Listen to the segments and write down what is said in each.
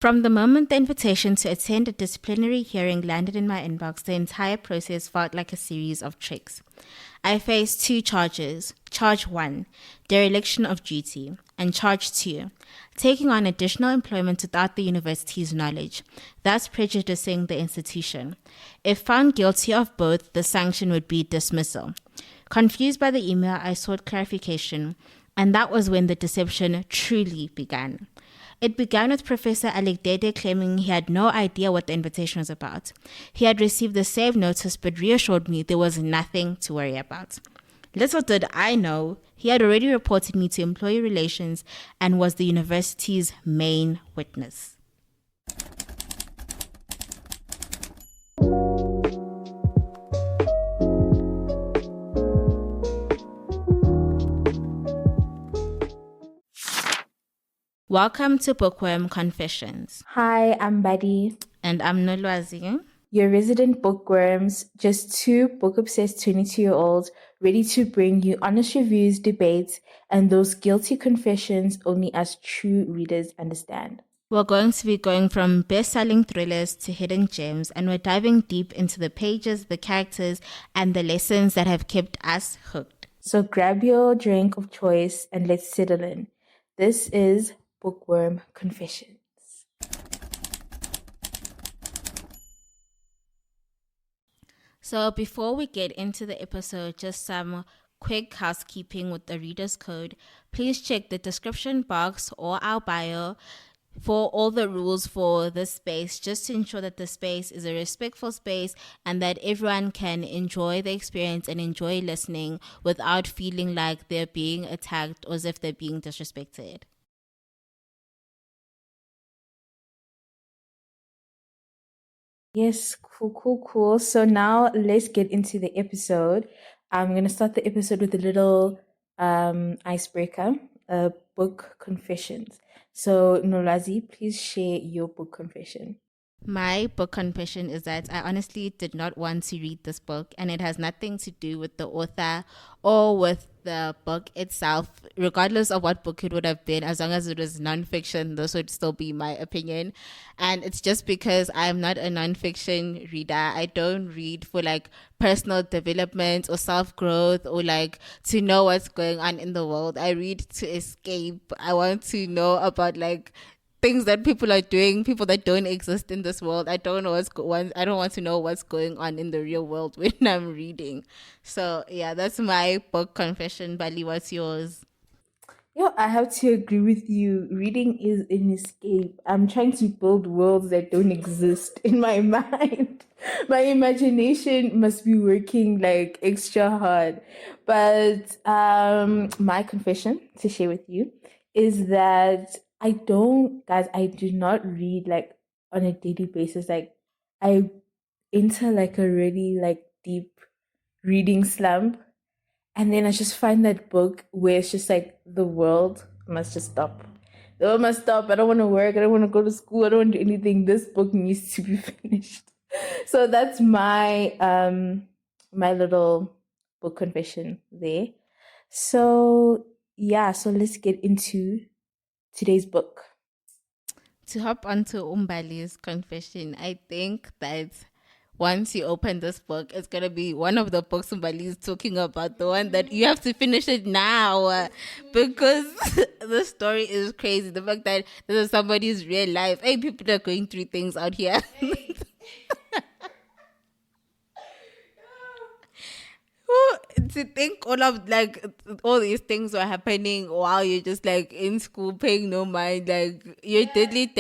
From the moment the invitation to attend a disciplinary hearing landed in my inbox, the entire process felt like a series of tricks. I faced two charges. Charge 1, dereliction of duty, and Charge 2, taking on additional employment without the university's knowledge, thus prejudicing the institution. If found guilty of both, the sanction would be dismissal. Confused by the email, I sought clarification, and that was when the deception truly began. It began with Professor Alekdede claiming he had no idea what the invitation was about. He had received the same notice but reassured me there was nothing to worry about. Little did I know, he had already reported me to employee relations and was the university's main witness. Welcome to Bookworm Confessions. Hi, I'm Buddy. And I'm Nolwazi. Your resident bookworms, just two book-obsessed 22-year-olds ready to bring you honest reviews, debates, and those guilty confessions only us true readers understand. We're going to be going from best-selling thrillers to hidden gems, and we're diving deep into the pages, the characters, and the lessons that have kept us hooked. So grab your drink of choice and let's settle in. This is Bookworm Confessions. So before we get into the episode, just some quick housekeeping with the reader's code. Please check the description box or our bio for all the rules for this space, just to ensure that the space is a respectful space and that everyone can enjoy the experience and enjoy listening without feeling like they're being attacked or as if they're being disrespected. Yes, cool. So now let's get into the episode. I'm going to start the episode with a little icebreaker, book confessions. So Nolazi, please share your book confession. My book confession is that I honestly did not want to read this book, and it has nothing to do with the author or with the book itself. Regardless of what book it would have been, as long as it was nonfiction, this would still be my opinion. And it's just because I'm not a nonfiction reader. I don't read for like personal development or self-growth or like to know what's going on in the world. I read to escape. I want to know about like things that people are doing, people that don't exist in this world. I don't want to know what's going on in the real world when I'm reading. So yeah, that's my book confession. Bali, what's yours? Yeah, I have to agree with you. Reading is an escape. I'm trying to build worlds that don't exist in my mind. My imagination must be working like extra hard. But my confession to share with you is that I do not read like on a daily basis. Like I enter like a really like deep reading slump. And then I just find that book where it's just like the world must just stop. The world must stop. I don't want to work. I don't want to go to school. I don't want to do anything. This book needs to be finished. So that's my my little book confession there. So yeah, so let's get into today's book. To hop onto Umbali's confession, I think that once you open this book, it's going to be one of the books Umbali is talking about, the one that you have to finish it now because the story is crazy. The fact that this is somebody's real life. Hey, people are going through things out here. To think all these things were happening while you're just like in school paying no mind, like you're deadly,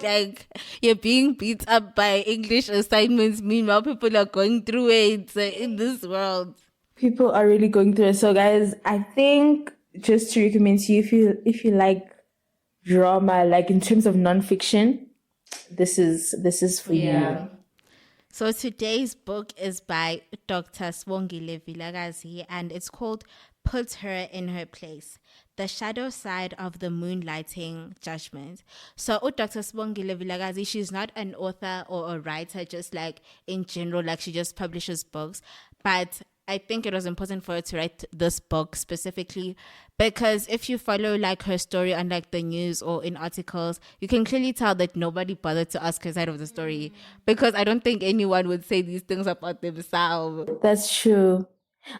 like you're being beat up by English assignments. Meanwhile, people are going through it in this world. People are really going through it. So guys, I think just to recommend to you, if you like drama, like in terms of nonfiction, this is for you. So today's book is by Dr Sibongile Vilakazi, and it's called Put Her in Her Place, The Shadow Side of the Moonlighting Judgment. So Dr Sibongile Vilakazi, she's not an author or a writer just like in general, like she just publishes books, but I think it was important for her to write this book specifically because if you follow like her story on like the news or in articles, you can clearly tell that nobody bothered to ask her side of the story because I don't think anyone would say these things about themselves. That's true.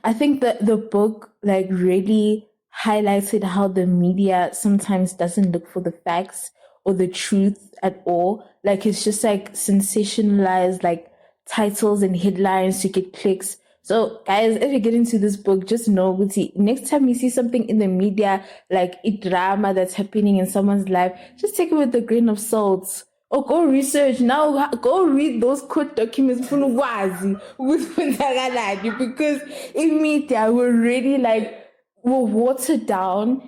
I think that the book like really highlighted how the media sometimes doesn't look for the facts or the truth at all. Like it's just like sensationalized like titles and headlines to get clicks. So guys, if you get into this book, just know Guti, next time you see something in the media like a drama that's happening in someone's life, just take it with a grain of salt. Or go research now. Go read those court documents full of wazi with because in media we're really like we're watered down,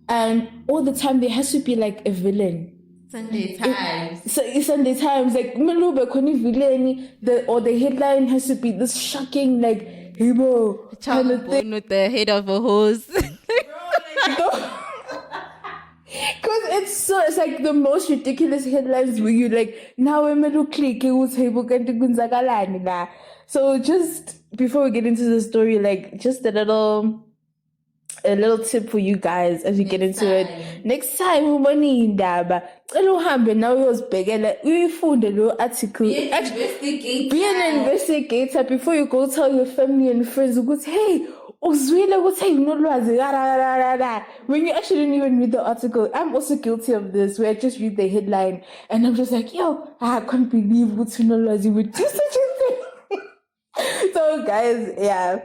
and all the time there has to be like a villain. Sunday Times. So Sunday Times like Melube Koni villain, the headline has to be this shocking like hebo kind of thing with the head of a horse. Because it's like the most ridiculous headlines where you like now I'm a click so just before we get into the story, like just a little tip for you guys as you get into it. Next time umani indaba cela uhambe nawe uyozibhekela uyifunde lo article. Be an investigator before you go tell your family and friends ukuthi hey uzwile ukuthi ayinolwazi when you actually didn't even read the article. I'm also guilty of this where I just read the headline and I'm just like yo I can't believe ukuthi unolwazi would do such a thing. So guys, yeah.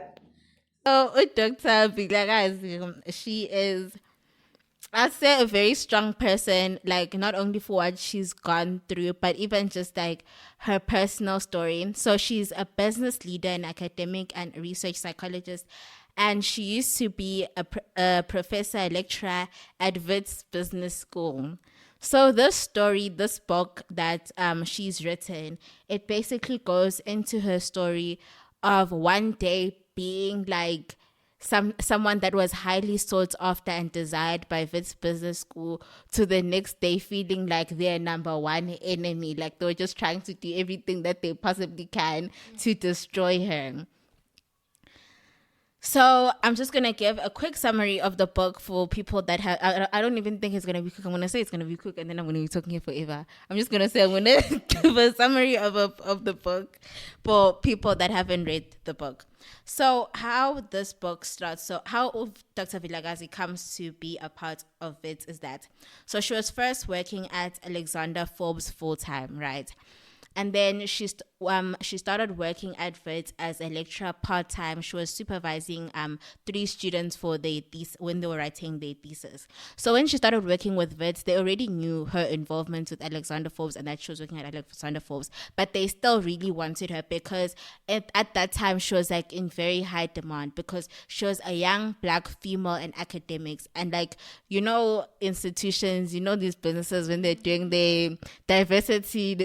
So Dr. Vilakazi, she is, I'd say, a very strong person, like not only for what she's gone through, but even just like her personal story. So she's a business leader, an academic and research psychologist, and she used to be a professor, a lecturer at Wits Business School. So this story, this book that she's written, it basically goes into her story of one day being like someone that was highly sought after and desired by Wits Business School to the next day feeling like their number one enemy, like they were just trying to do everything that they possibly can to destroy her. So I'm just going to give a quick summary of the book for people that have, I don't even think it's going to be quick. I'm going to say it's going to be quick and then I'm going to be talking here forever. I'm just going to say I'm going to give a summary of the book for people that haven't read the book. So how this book starts, so how Dr. Vilakazi comes to be a part of it is that, so she was first working at Alexander Forbes full-time, right? And then she started working at Wits as a lecturer part-time. She was supervising 3 students for their when they were writing their thesis. So when she started working with Wits, they already knew her involvement with Alexander Forbes and that she was working at Alexander Forbes. But they still really wanted her because at that time she was like in very high demand because she was a young black female in academics. And like, you know, institutions, you know, these businesses when they're doing their diversity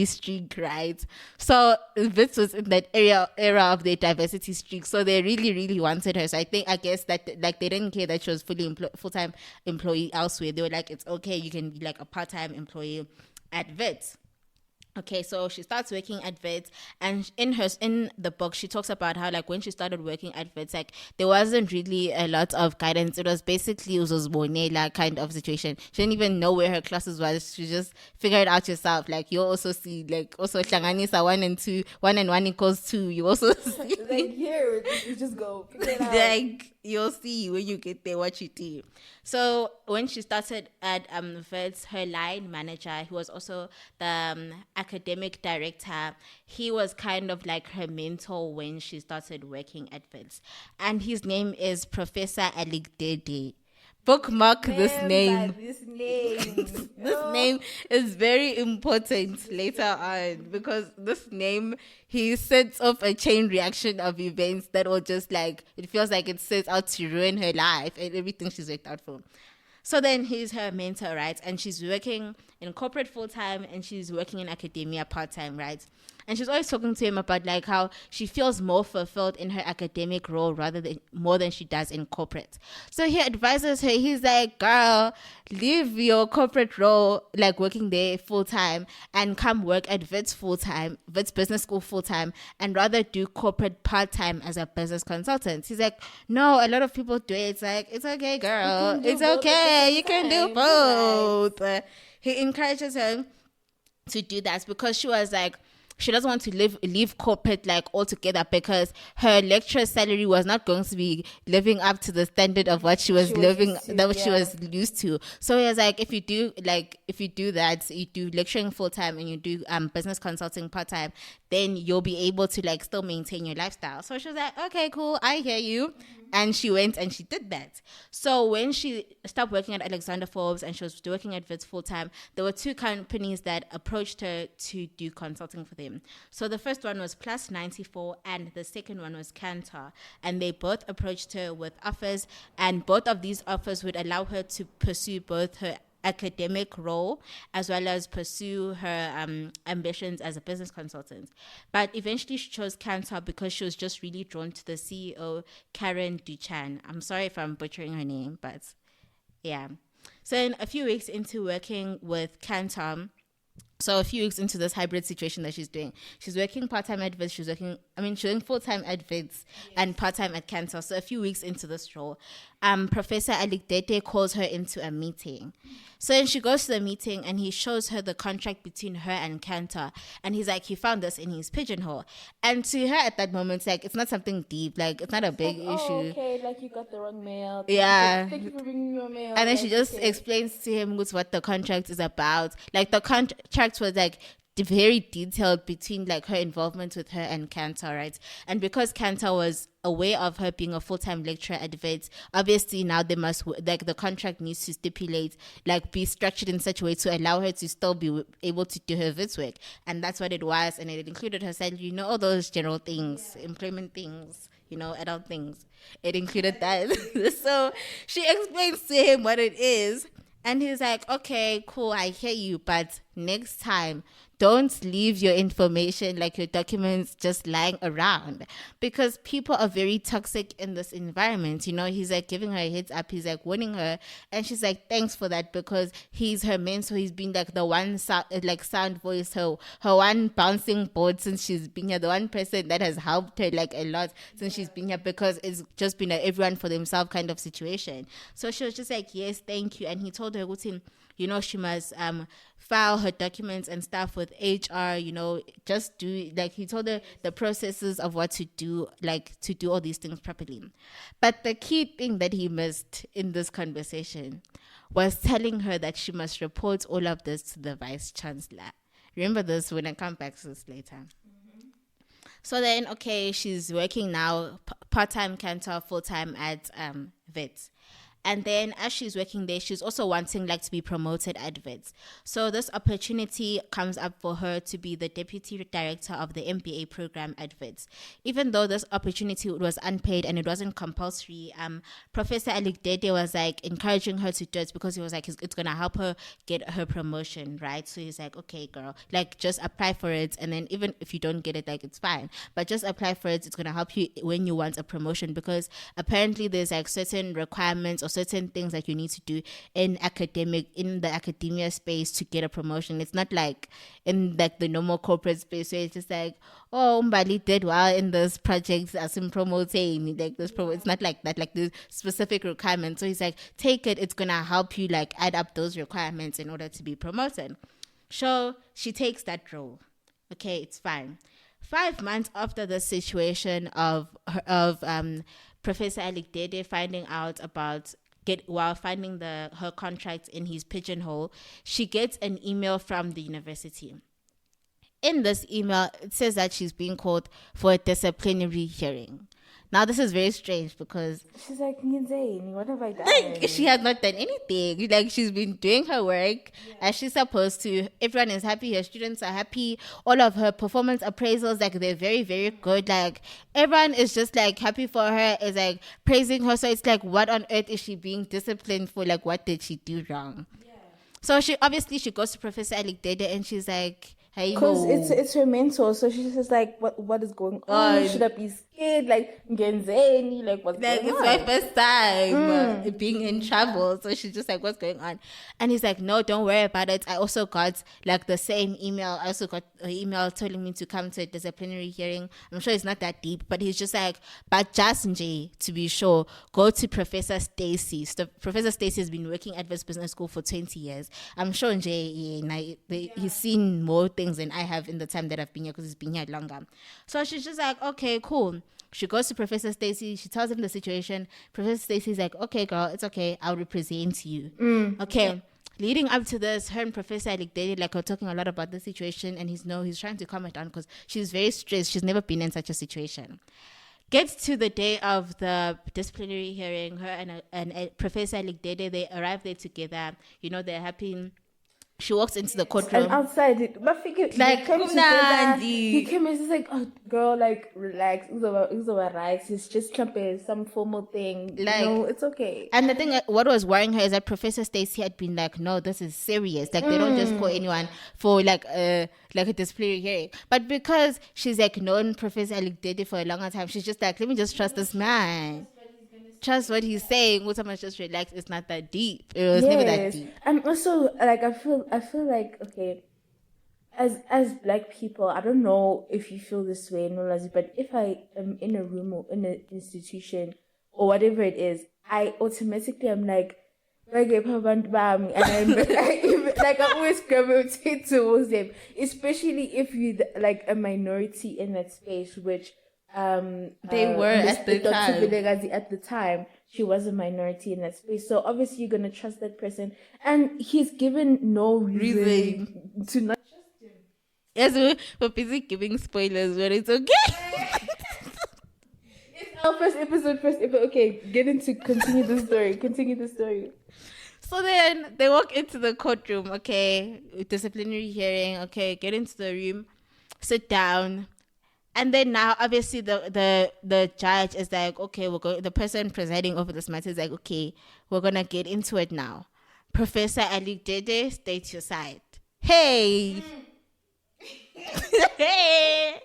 streak, right? So Wits was in that era of their diversity streak, so they really, really wanted her. So I guess that like they didn't care that she was full-time employee elsewhere. They were like, it's okay, you can be like a part-time employee at Wits. Okay, so she starts working at Wits, and in the book she talks about how like when she started working at Wits, like there wasn't really a lot of guidance. It was basically bonela kind of situation. She didn't even know where her classes was. She just figured it out yourself. Like you also see like also Shanganisa 1 and 2, 1 and 1 equals 2. You also see like here you just go figure it out. Like you'll see when you get there what you do. So when she started at Wits, her line manager, who was also the academic director, he was kind of like her mentor when she started working at Wits. And his name is Professor Aligdede. Bookmark this name. This name. This name is very important later on because this name, he sets off a chain reaction of events that will just like, it feels like it sets out to ruin her life and everything she's worked out for. So then he's her mentor, right? And she's working in corporate full-time and she's working in academia part-time, right? And she's always talking to him about like how she feels more fulfilled in her academic role rather than more than she does in corporate. So he advises her, he's like, girl, leave your corporate role, like working there full time, and come work at Wits full time, Wits Business School full time, and rather do corporate part time as a business consultant. He's like, no, a lot of people do it. It's like, it's okay, girl. It's okay. You can do both. He encourages her to do that because she was like, she doesn't want to leave corporate like altogether because her lecturer salary was not going to be living up to the standard of what she was she was used to. So he was like, if you do that, you do lecturing full time and you do business consulting part time, then you'll be able to like still maintain your lifestyle. So she was like, okay, cool, I hear you. And she went and she did that. So when she stopped working at Alexander Forbes and she was working at Wits full time, there were two companies that approached her to do consulting for them. So the first one was Plus 94 and the second one was Kantar. And they both approached her with offers, and both of these offers would allow her to pursue both her academic role as well as pursue her ambitions as a business consultant. But eventually she chose Kantar because she was just really drawn to the CEO, Karen Duchan. I'm sorry if I'm butchering her name, but yeah. So in a few weeks into working with Kantar, so a few weeks into this hybrid situation that she's doing, she's working part-time at Wits, she's doing full-time at Wits and part-time at Kantar. So a few weeks into this role, Professor Aligdete calls her into a meeting. So then she goes to the meeting and he shows her the contract between her and Kantar. And he's like, he found this in his pigeonhole. And to her at that moment, it's like, it's not something deep. Like, it's not a big issue. Okay, like you got the wrong mail. Yeah. Thank you for bringing your mail. And then she just explains to him what the contract is about. Like, the contract was like very detailed between like her involvement with her and Kantar, right? And because Kantar was aware of her being a full-time lecturer at Wits, obviously now they must, like, the contract needs to stipulate, like, be structured in such a way to allow her to still be able to do her Wits work. And that's what it was. And it included her salary, all those general things, employment things, adult things. It included that. So she explains to him what it is. And he's like, okay, cool, I hear you, but next time, don't leave your information, like your documents, just lying around, because people are very toxic in this environment. He's like giving her a heads up. He's like warning her, and she's like, thanks for that, because he's her mentor. He's been like the one sound voice, her one bouncing board since she's been here, the one person that has helped her like a lot since she's been here, because it's just been a everyone for themselves kind of situation. So she was just like, yes, thank you. And he told her, she must file her documents and stuff with HR, just do, like, he told her the processes of what to do, like, to do all these things properly. But the key thing that he missed in this conversation was telling her that she must report all of this to the Vice Chancellor. Remember this when I come back to this later. So then, okay, she's working now, part-time Kantar, full-time at Wits. And then as she's working there, she's also wanting like to be promoted at Wits. So this opportunity comes up for her to be the deputy director of the MBA program at Wits. Even though this opportunity was unpaid and it wasn't compulsory, Professor Aligdete was like encouraging her to do it because he was like, it's going to help her get her promotion, right? So he's like, okay, girl, like just apply for it. And then even if you don't get it, like it's fine, but just apply for it. It's going to help you when you want a promotion, because apparently there's like certain requirements or certain things that you need to do in the academia space to get a promotion. It's not like in like the normal corporate space where it's just like, oh, Mbali did well in this project as in promoting like this it's not like that, like the specific requirements. So he's like, take it, it's gonna help you like add up those requirements in order to be promoted. So she takes that role. Okay, it's fine. 5 months after the situation of Professor Aligdete finding out about while finding her contract in his pigeonhole, she gets an email from the university. In this email, it says that she's being called for a disciplinary hearing. Now, this is very strange because she's like, insane. What have I done? Like, she has not done anything. Like, she's been doing her work as she's supposed to. Everyone is happy. Her students are happy. All of her performance appraisals, like, they're very, very good. Like, everyone is just, like, happy for her, is, like, praising her. So it's like, what on earth is she being disciplined for? Like, what did she do wrong? Yeah. So she goes to Professor Aligdete and she's like, Hey, Because mo. it's her mentor, so she's just like, what is going on? Should I be scared? Like, Genzeni, like, what's Like, going it's my on? first time being in trouble. So she's just like, what's going on? And he's like, no, don't worry about it. I also got like the same email. I also got an email telling me to come to a disciplinary hearing. I'm sure it's not that deep, but he's just like, but just Nje, to be sure, go to Professor Stacy. So Professor Stacy has been working at this business school for 20 years. I'm sure Nje, he's seen more things than I have in the time that I've been here because he's been here longer. So she's just like, okay, cool. She goes to Professor Stacy. She tells him the situation. Professor Stacy's like, okay, girl, it's okay. I'll represent you. Okay. Leading up to this, her and Professor Alikdede are talking a lot about the situation, and he's trying to calm her down because she's very stressed. She's never been in such a situation. Gets to the day of the disciplinary hearing. Her and Professor Alikdede, they arrive there together. They're happy. She walks into the courtroom. And outside it, but figure Like, came together. Kumnandi. He came and just like, oh, girl, like, relax. It's over, right? It's just some formal thing. Like, it's okay. And the thing, what was worrying her is that Professor Stacy had been like, no, this is serious. Like, they don't just call anyone for like a disciplinary hearing. But because she's like known Professor Alikdede for a longer time, she's just like, let me just trust this man. Trust what he's saying. Will someone just relax? It's not that deep. It was never that deep. And also, like, I feel like, okay, as Black people, I don't know if you feel this way, Nolazi, but if I am in a room or in an institution or whatever it is, I automatically am like, and I'm like, I always gravitate towards them, especially if you like a minority in that space, which they were at the Dr. time. Vilakazi at the time, she was a minority in that space. So obviously you're gonna trust that person, and he's given no reason to not trust him. Yes, we're busy giving spoilers, but it's okay. It's our first episode. Okay, continue the story. So then they walk into the courtroom. Okay, disciplinary hearing. Okay, get into the room, sit down. And then now, obviously, the judge is like, okay, the person presiding over this matter is like, okay, we're going to get into it now. Professor Alikdede, state your side. Hey! Hey!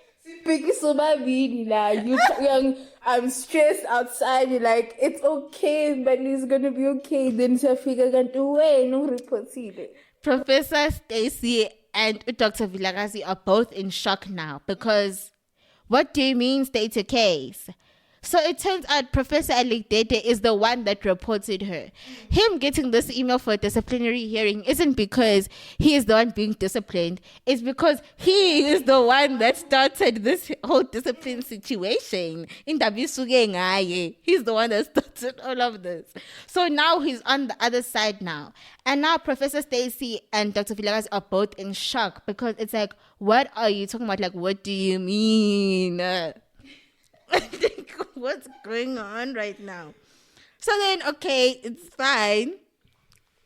I'm stressed outside. You're like, it's okay, but it's going to be okay. Then no report. Professor Stacy and Dr. Vilakazi are both in shock now because... What do you mean state your case? So it turns out Professor Alikdede is the one that reported her. Him getting this email for a disciplinary hearing isn't because he is the one being disciplined. It's because he is the one that started this whole discipline situation. He's the one that started all of this. So now he's on the other side now. And now Professor Stacy and Dr. Vilakazi are both in shock because it's like, what are you talking about? Like, what do you mean? What's going on right now? So then, okay, it's fine.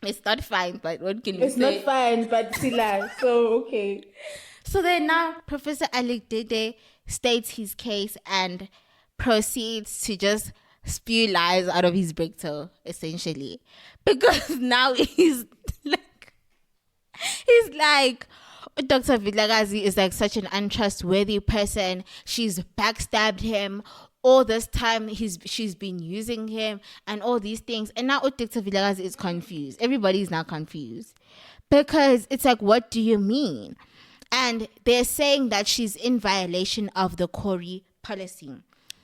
It's not fine, but what can you say? It's not fine, but Sila, so okay. So then now Professor Alikdede states his case and proceeds to just spew lies out of his breakthrough, essentially. Because now he's like, Dr. Vilakazi is like such an untrustworthy person. She's backstabbed him. All this time she's been using him and all these things. And now Dr. Vilakazi is confused. Everybody's now confused. Because it's like, what do you mean? And they're saying that she's in violation of the Corey policy.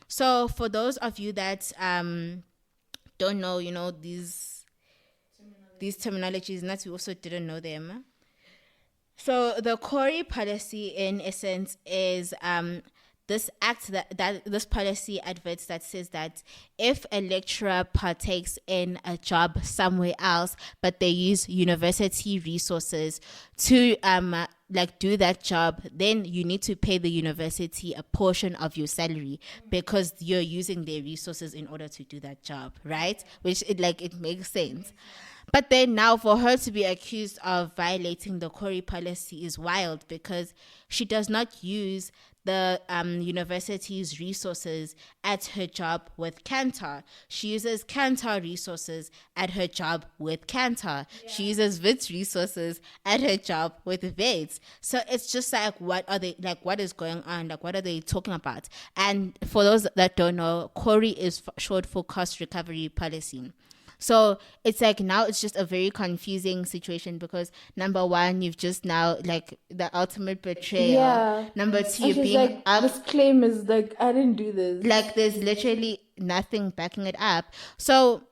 So for those of you that don't know, these terminologies, and that we also didn't know them. So the Corey policy, in essence, is this act that this policy adverts that says that if a lecturer partakes in a job somewhere else, but they use university resources to do that job, then you need to pay the university a portion of your salary because you're using their resources in order to do that job, right? Which it makes sense. But then now for her to be accused of violating the Corey policy is wild, because she does not use the university's resources at her job with Kantar. She uses Kantar resources at her job with Kantar. Yeah. She uses Vit's resources at her job with Vits. So it's just like, what are they, like, what is going on? Like, what are they talking about? And for those that don't know, Corey is short for cost recovery policy. So it's like, now it's just a very confusing situation, because number one, you've just now, like, the ultimate betrayal. Yeah. Number two, you're being like, this claim is like, I didn't do this. Like, there's literally nothing backing it up. So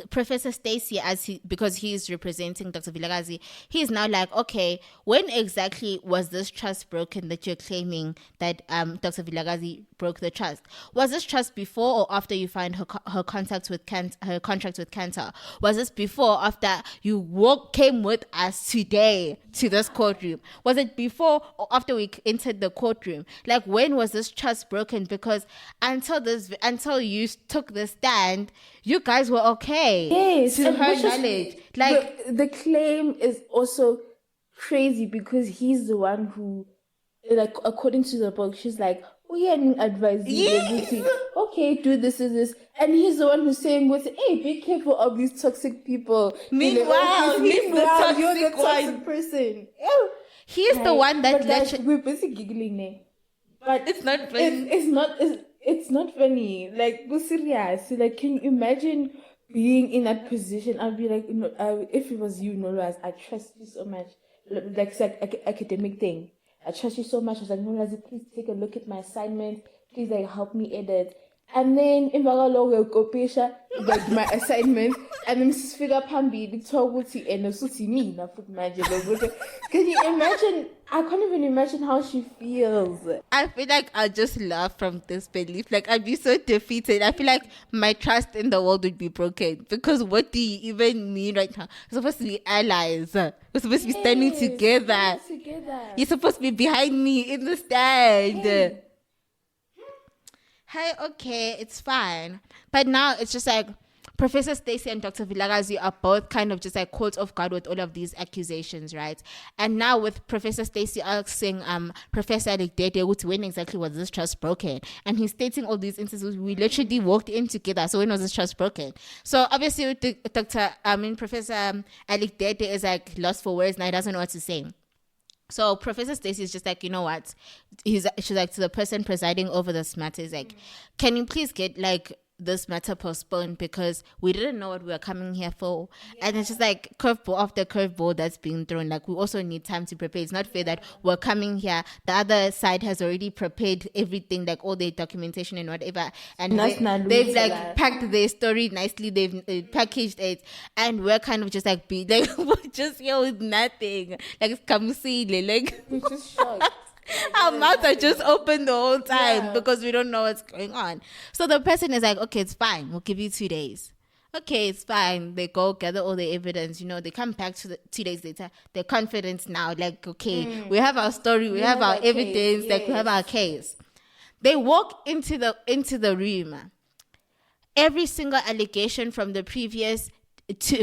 Professor Stacy, because he's representing Dr. Vilakazi, he's now like, okay, when exactly was this trust broken that you're claiming that Dr. Vilakazi broke the trust? Was this trust before or after you find her contract with Kantar? Was this before or after you came with us today to this courtroom? Was it before or after we entered the courtroom? Like, when was this trust broken? Because until you took the stand, you guys were okay. Yes, to her knowledge. Like, the claim is also crazy, because he's the one who, like, according to the book, she's like, oh yeah, advise you, okay, do this and this, and he's the one who's saying, hey, be careful of these toxic people. Meanwhile, you're the toxic person. He's the one that we're busy giggling, but it's not funny. It's not funny. Like, go serious. Like, can you imagine being in that position? I'd be like, if it was you, I trust you so much. Like, it's like academic thing. I trust you so much. I was like, please take a look at my assignment. Please, like, help me edit. And then in like my assignment, and then Mrs. Figure Pambi, the and the me. Can you imagine? I can't even imagine how she feels. I feel like I'll just laugh from this belief. Like, I'd be so defeated. I feel like my trust in the world would be broken, because what do you even mean right now? We're supposed to be allies. We're supposed to be standing together. You're supposed to be behind me in the stand. Hey, okay, it's fine. But now it's just like, Professor Stacy and Dr. Vilakazi are both kind of just like caught off guard with all of these accusations, right? And now with Professor Stacy asking Professor Alikdede, when exactly was this trust broken? And he's stating all these instances. We literally walked in together. So when was this trust broken? So obviously Professor Alikdede is like lost for words now. He doesn't know what to say. So Professor Stacy is just like, you know what? She's like, to the person presiding over this matter, is like, can you please get like this matter postponed, because we didn't know what we were coming here for. And it's just like curveball after curveball that's being thrown. Like, we also need time to prepare. It's not fair that we're coming here, the other side has already prepared everything, like all their documentation and whatever, and they've like packed their story nicely, they've packaged it, and we're kind of just like we're just here with nothing. Like, kamusile, like we're just shocked. Our mouths are just open the whole time because we don't know what's going on. So the person is like, okay, it's fine. We'll give you 2 days. Okay, it's fine. They go gather all the evidence. They come back 2 days later. They're confident now. Like, okay, we have our story. We have our evidence. Like, we have our case. They walk into the room. Every single allegation from the previous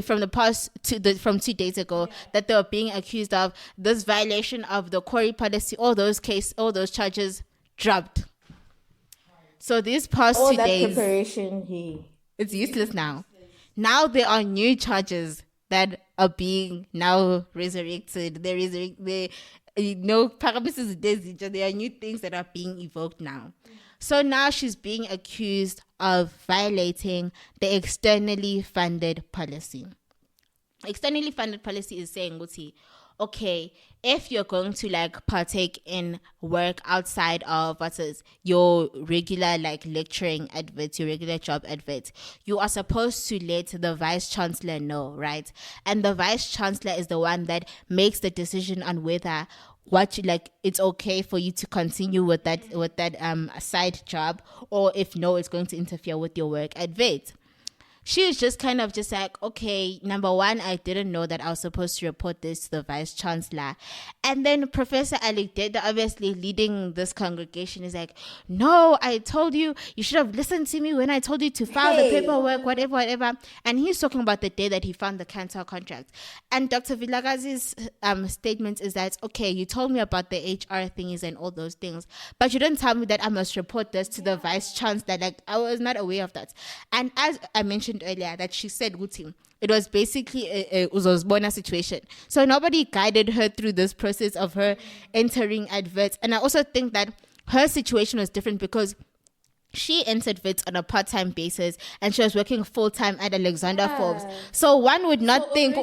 from 2 days ago that they were being accused of, this violation of the Corey policy, all those charges dropped. So these past 2 days, preparation, it's useless now. Now there are new charges that are being now resurrected. There are new things that are being evoked now. So now she's being accused of violating the externally funded policy. Externally funded policy is saying, okay, if you're going to like partake in work outside of your regular like lecturing adverts, your regular job adverts, you are supposed to let the vice chancellor know, right? And the vice chancellor is the one that makes the decision on whether it's okay for you to continue with that side job, or if no, it's going to interfere with your work advert. she was just kind of just like, okay, number one, I didn't know that I was supposed to report this to the vice chancellor. And then Professor Alexander, obviously leading this congregation, is like, no, I told you, you should have listened to me when I told you to file the paperwork, whatever. And he's talking about the day that he found the cancer contract. And Dr. Vilakazi's statement is that, okay, you told me about the HR thingies and all those things, but you didn't tell me that I must report this to the vice chancellor. Like, I was not aware of that. And as I mentioned earlier, that she said, Guti, it was basically a Uzosbona situation. So nobody guided her through this process of her entering adverts. And I also think that her situation was different because she entered VITS on a part-time basis and she was working full-time at Alexander Forbes. So one would not think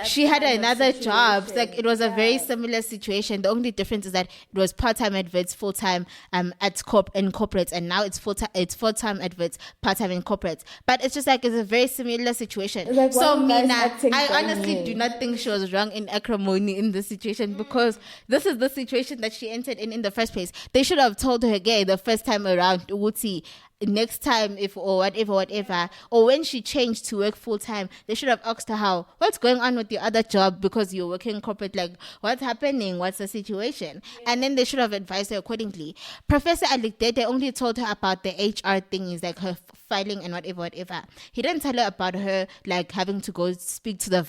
she had another job. Like, it was a very similar situation. The only difference is that it was part-time at VITS, full-time in corporates, and now it's full-time at VITS, part-time in corporates. But it's just like, it's a very similar situation. Like, so Mina, I honestly do not think she was wrong in acrimony in this situation, because this is the situation that she entered in the first place. They should have told her, okay, the first time around, Uti, next time, if or whatever, or when she changed to work full time, they should have asked her what's going on with your other job, because you're working corporate, like what's happening, what's the situation, and then they should have advised her accordingly. Professor Alexander only told her about the HR things, like her filing and whatever. He didn't tell her about her like having to go speak to the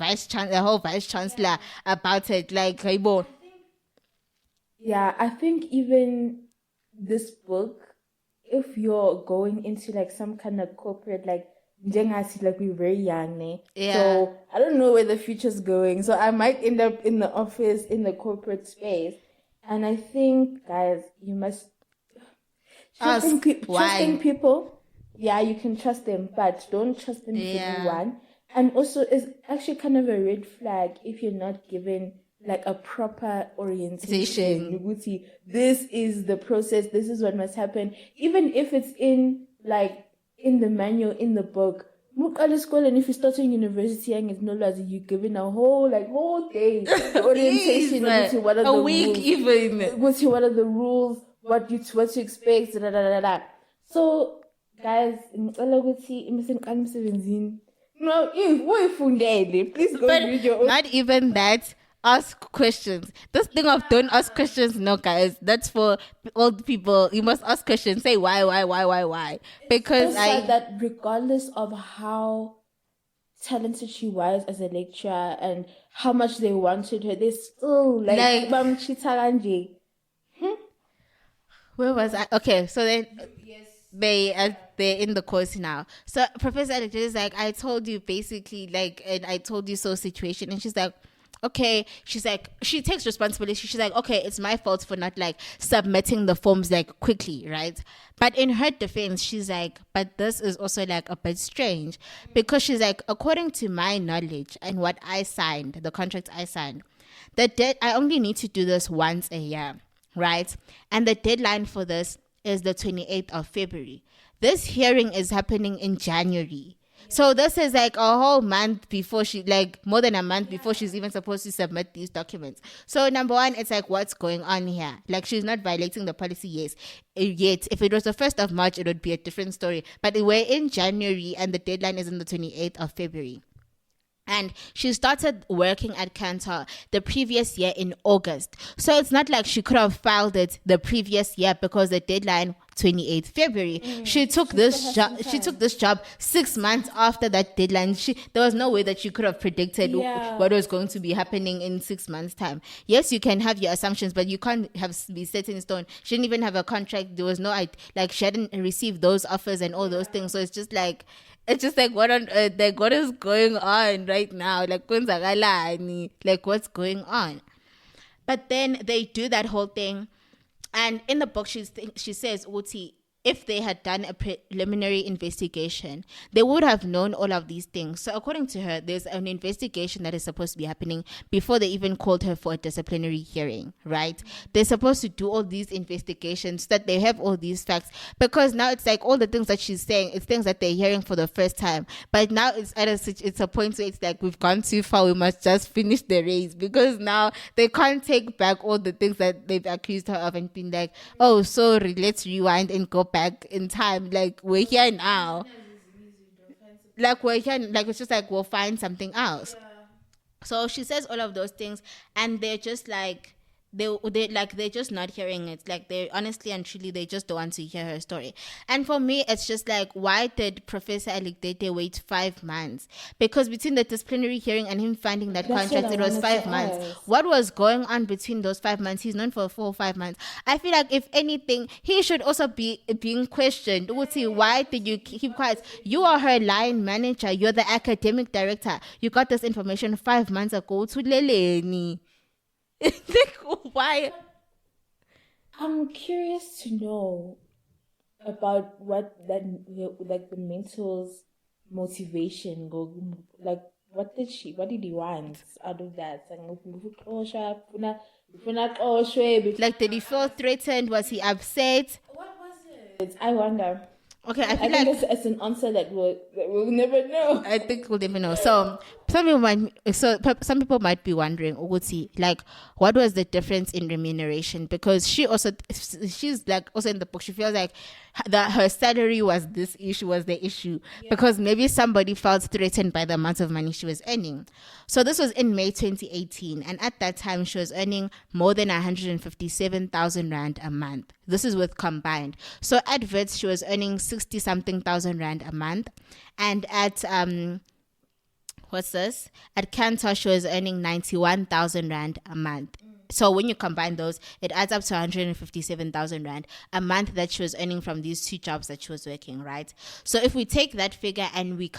whole vice chancellor about it. Like, hey, boy. Yeah, I think even this book, if you're going into like some kind of corporate, like we're very young, ne? Yeah. So I don't know where the future's going. So I might end up in the office, in the corporate space. And I think, guys, you must trusting people. Yeah, you can trust them, but don't trust them to do one. And also, it's actually kind of a red flag if you're not given like a proper orientation. This is the process. This is what must happen. Even if it's in the manual, in the book. And if you start in university and it's not as you're given a whole day orientation. What are the week rules, even. What are the rules? What to expect? So, guys, no, please go read your own. Not even that. Ask questions. This thing of don't ask questions, no, guys. That's for old people. You must ask questions. Say why? Because that regardless of how talented she was as a lecturer and how much they wanted her, they still like where was I? Okay, so then they're in the course now. So Professor Alexander is like, I told you basically, like, and I told you so situation, and she's like, okay, she's like, she takes responsibility. She's like, okay, it's my fault for not like submitting the forms like quickly, right? But in her defense, she's like, but this is also like a bit strange, because she's like, according to my knowledge and what I signed, the contract I signed, I only need to do this once a year, right? And the deadline for this is the 28th of February. This hearing is happening in January. So this is like a whole month before more than a month before she's even supposed to submit these documents. So number one, it's like, what's going on here? Like, she's not violating the policy, yes. Yet, if it was the 1st of March, it would be a different story. But we're in January and the deadline is on the 28th of February. And she started working at Kantar the previous year in August. So it's not like she could have filed it the previous year because the deadline 28th February. She took this job 6 months after that deadline. There was no way that she could have predicted what was going to be happening in 6 months' time. Yes, you can have your assumptions, but you can't be set in stone. She didn't even have a contract. There was no she hadn't received those offers and all those things. So it's just like what on earth? Like, what is going on right now? Like, what's going on? But then they do that whole thing. And in the book, she says, Uti, if they had done a preliminary investigation, they would have known all of these things. So according to her, there's an investigation that is supposed to be happening before they even called her for a disciplinary hearing, right? They're supposed to do all these investigations so that they have all these facts, because now it's like all the things that she's saying, it's things that they're hearing for the first time. But now it's a point where it's like, we've gone too far, we must just finish the race, because now they can't take back all the things that they've accused her of and been like, oh, sorry, let's rewind and go back in time. Like, we're here now. like we're here, like it's just like we'll find something else. So she says all of those things, and they're just like they're just not hearing it. Like they honestly and truly they just don't want to hear her story. And for me, it's just like, why did Professor Aligdete wait 5 months? Because between the disciplinary hearing and him finding that That's contract, what I it was wanted 5 to months. ask. What was going on between those 5 months? He's known for 4 or 5 months. I feel like if anything, he should also be being questioned. Why did you keep quiet? You are her line manager. You're the academic director. You got this information 5 months ago to Leleni. Why? I'm curious to know about what that, like, the mentor's motivation go, like, what did he want out of that? Like, did he feel threatened? Was he upset? What was it? I wonder. Okay, I I feel think like it's an answer that we'll never know. I think we'll never know. So some people might be wondering, Uguti, like, what was the difference in remuneration? Because she's like also in the book, she feels like that her salary was the issue, because maybe somebody felt threatened by the amount of money she was earning. So this was in May 2018, and at that time she was earning more than 157,000 rand a month. This is with combined. So at Wits she was earning 60 something thousand rand a month, and at at Cantor she was earning 91,000 rand a month. So when you combine those, it adds up to 157,000 rand a month that she was earning from these two jobs that she was working, right? So if we take that figure and we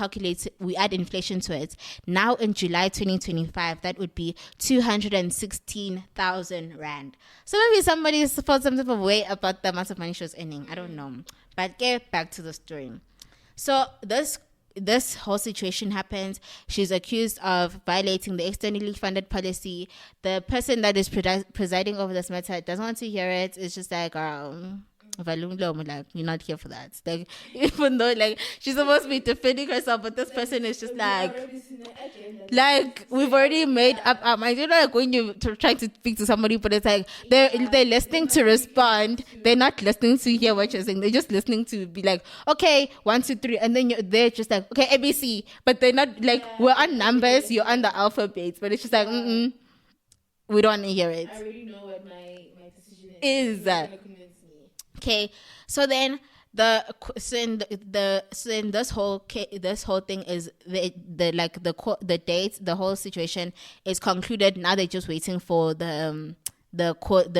add inflation to it, now in July 2025, that would be 216,000 rand. So maybe somebody felt some type of way about the amount of money she was earning. I don't know. But get back to the story. So this whole situation happens. She's accused of violating the externally funded policy. The person that is presiding over this matter doesn't want to hear it. It's just like, like, you're not here for that. Like, even though like she's supposed to be defending herself, but this person is just like we've already made up our mind. You know, like when you're trying to speak to somebody, but it's like they're listening to respond. They're not listening to hear what you're saying. They're just listening to be like, okay, 1, 2, 3, and then they're just like, okay, ABC, but they're not like, we're on numbers, you're on the alphabet, but it's just like, we don't want to hear it. I already know what my decision is. Okay, so then in this whole thing is the date, the whole situation is concluded. Now they're just waiting for the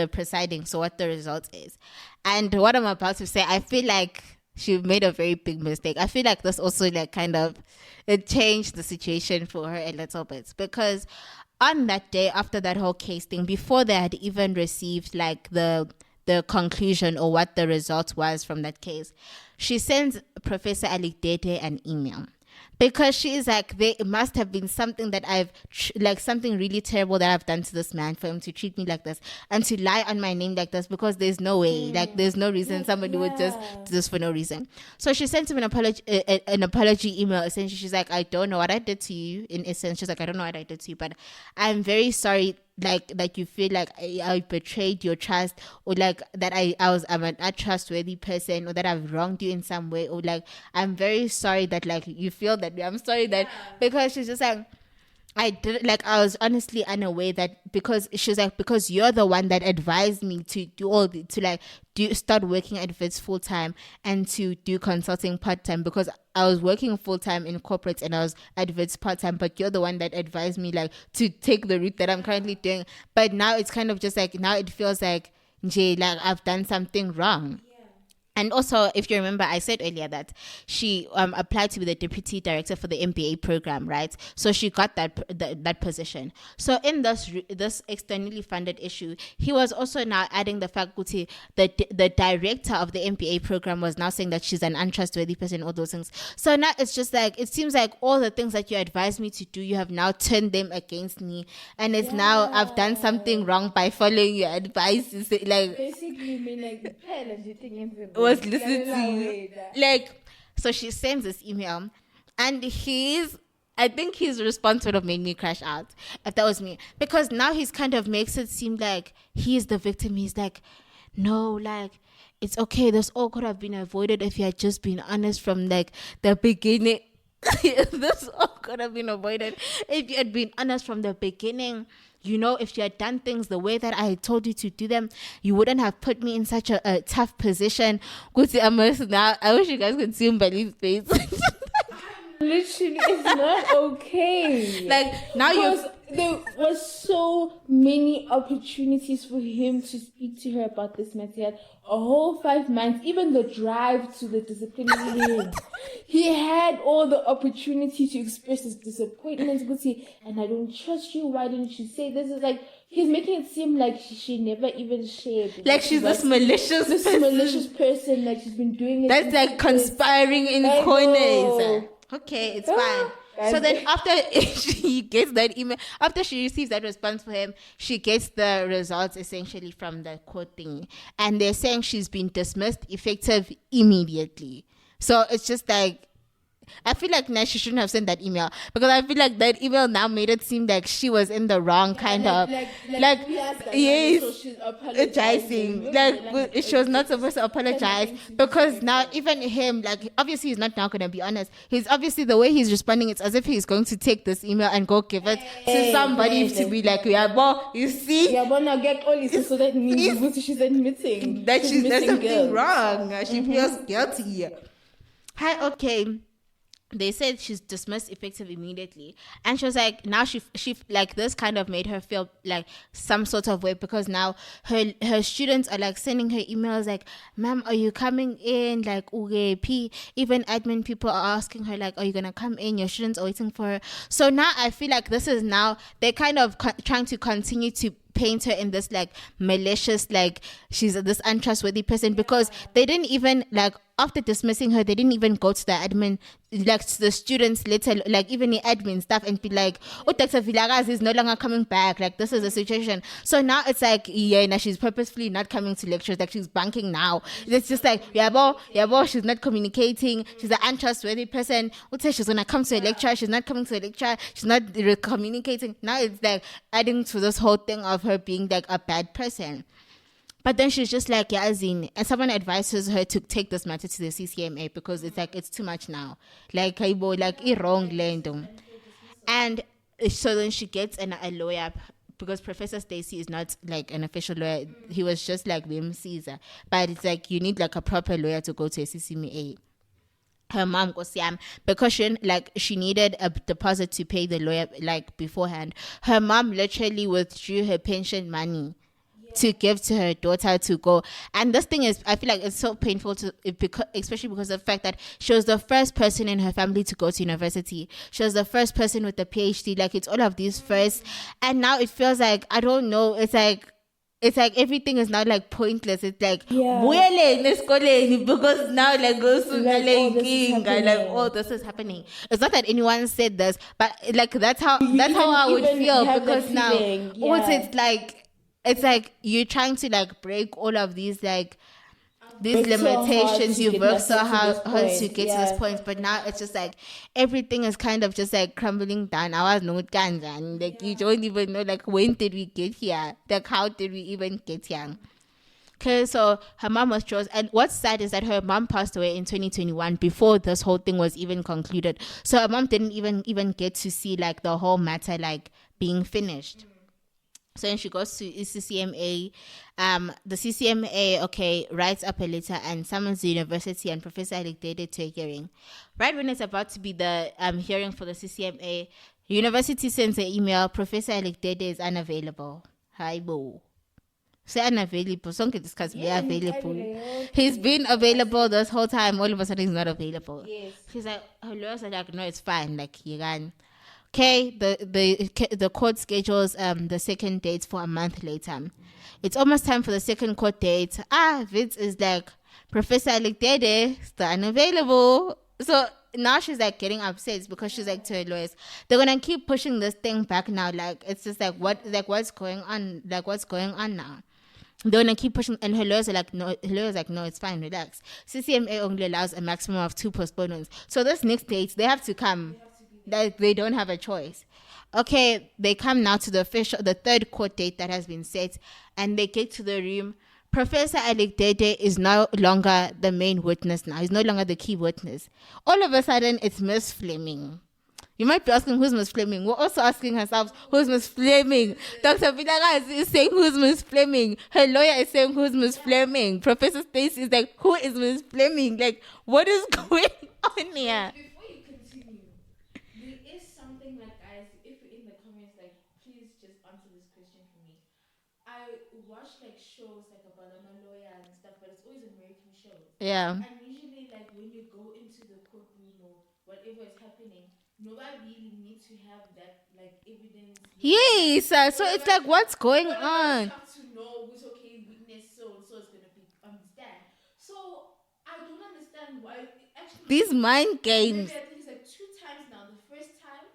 presiding, so what the result is. And what I'm about to say, I feel like she made a very big mistake. I feel like this also like kind of it changed the situation for her a little bit, because on that day after that whole case thing, before they had even received like the conclusion or what the result was from that case, she sends Professor Aligdete an email, because she is like, there must have been something that something really terrible that I've done to this man for him to treat me like this and to lie on my name like this, because there's no way, like there's no reason somebody would just do this for no reason. So she sent him an apology email. Essentially, she's like, I don't know what I did to you. In essence, she's like, I don't know what I did to you, but I'm very sorry like you feel like I betrayed your trust, or like that I'm an untrustworthy person, or that I've wronged you in some way, or like I'm very sorry that like you feel that I'm sorry that, because she's just like, I was honestly unaware that, because she's like, because you're the one that advised me to start working at Wits full time and to do consulting part time, because I was working full time in corporate and I was at Wits part time, but you're the one that advised me like to take the route that I'm currently doing. But now it's kind of just like, now it feels like, like I've done something wrong. And also, if you remember, I said earlier that she applied to be the deputy director for the MBA program, right? So she got that position. So in this externally funded issue, he was also now adding the faculty, the director of the MBA program was now saying that she's an untrustworthy person, all those things. So now it's just like, it seems like all the things that you advised me to do, you have now turned them against me. And it's now I've done something wrong by following your advice. It's like, basically, you mean like the parents you think was listening to you. Like, so she sends this email, and I think his response would have made me crash out if that was me, because now he's kind of makes it seem like he's the victim. He's like, no, like, it's okay, this all could have been avoided if you had just been honest from like the beginning. This all could have been avoided if you had been honest from the beginning. If you had done things the way that I had told you to do them, you wouldn't have put me in such a tough position. Now, I wish you guys could see Mbali's face. Literally, it's not okay. Like, now there was so many opportunities for him to speak to her about this matter. He had a whole 5 months, even the drive to the disciplinary hearing. He had all the opportunity to express his disappointment, and I don't trust you. Why didn't you say this? Is like he's making it seem like she never even shared. Like she's this malicious person. Like she's been doing it. That's like conspiring in corners. Okay, it's fine. So then after she gets that email, after she receives that response for him, she gets the results essentially from the court thing. And they're saying she's been dismissed effective immediately. So it's just like, I feel like now she shouldn't have sent that email, because I feel like that email now made it seem like she was in the wrong yes, so she's apologizing. She was not supposed to apologize, because now even him, like, obviously he's not now going to be honest. He's obviously, the way he's responding, it's as if he's going to take this email and go give it to somebody to be like, yeah, boy, you see, now get all this, so that means she's admitting that there's something wrong. She feels guilty. Hi, okay. They said she's dismissed effective immediately, and she was like, now she like, this kind of made her feel like some sort of way, because now her students are like sending her emails like, ma'am, are you coming in? Like, UGP, even admin people are asking her like, are you gonna come in? Your students are waiting for her. So now I feel like this is now they're kind of trying to continue to paint her in this like malicious, like she's this untrustworthy person, because they didn't even, like, after dismissing her, they didn't even go to the admin, like to the students later, like even the admin staff, and be like, oh, Dr Vilakazi is no longer coming back, like this is the situation. So now it's like, yeah, now she's purposefully not coming to lectures, like she's bunking now. It's just like, yeah, bo, she's not communicating, she's an untrustworthy person. What say she's gonna come to a lecture, she's not coming to a lecture, she's not communicating. Now it's like adding to this whole thing of her being like a bad person. But then she's just like, yeah, Azine, and someone advises her to take this matter to the CCMA, because it's like, it's too much now. Like, wrong land. And so then she gets a lawyer, because Professor Stacy is not like an official lawyer. He was just like William Caesar. But it's like, you need like a proper lawyer to go to a CCMA. Her mom goes, because she needed a deposit to pay the lawyer like beforehand. Her mom literally withdrew her pension money to give to her daughter to go. And this thing is, I feel like it's so painful especially because of the fact that she was the first person in her family to go to university. She was the first person with a PhD. Like, it's all of these first, and now it feels like, I don't know, it's like everything is now like pointless. It's like, because now like all this is happening. It's not that anyone said this, but like that's how I would feel, because now it's like you're trying to like break all of these like these limitations. You've worked so hard to get to this point, but now it's just like everything is kind of just like crumbling down. I was not and like you don't even know like, when did we get here? Like, how did we even get here? Okay, so her mom was chosen, and what's sad is that her mom passed away in 2021 before this whole thing was even concluded. So her mom didn't even get to see like the whole matter like being finished. So then she goes to CCMA. The CCMA, writes up a letter and summons the university and Professor Alexander to a hearing. Right when it's about to be the hearing for the CCMA, university sends an email, Professor Alexander is unavailable. Hi, bo. Say unavailable. So can discuss be available. He's been available this whole time. All of a sudden he's not available. Yes. She's like, her lawyers are like, no, it's fine. Like, you can. Okay, the court schedules the second date for a month later. It's almost time for the second court date. Vince is like, Professor Alexander still unavailable. So now she's like getting upset, because she's like to her lawyers, they're gonna keep pushing this thing back now. Like, it's just like, what's going on? Like, what's going on now? They're gonna keep pushing, and her lawyers are like, no. Her lawyers are like, no, it's fine, relax. CCMA only allows a maximum of 2 postponements. So this next date, they have to come. That they don't have a choice. Okay, they come now to the third court date that has been set, and they get to the room. Professor Alikdede is no longer the main witness now. He's no longer the key witness. All of a sudden, it's Miss Fleming. You might be asking, who's Miss Fleming? We're also asking ourselves, who's Miss Fleming? Dr. Vilakazi is saying, who's Miss Fleming? Her lawyer is saying, who's Miss Fleming? Professor Stacy is like, who is Miss Fleming? Like, what is going on here? Before you continue, there is something like, guys, if you're in the comments, like, please just answer this question for me. I watch like shows like about I'm a lawyer and stuff, but it's always American shows. Yeah. And usually, like when you go into the courtroom or whatever is happening, nobody really needs to have that like evidence. Yes, so it's like, what's going on? You have to know who's okay, witness, so it's gonna be understand. So I don't understand why actually These mind games. maybe I think it's like 2 times now. The first time,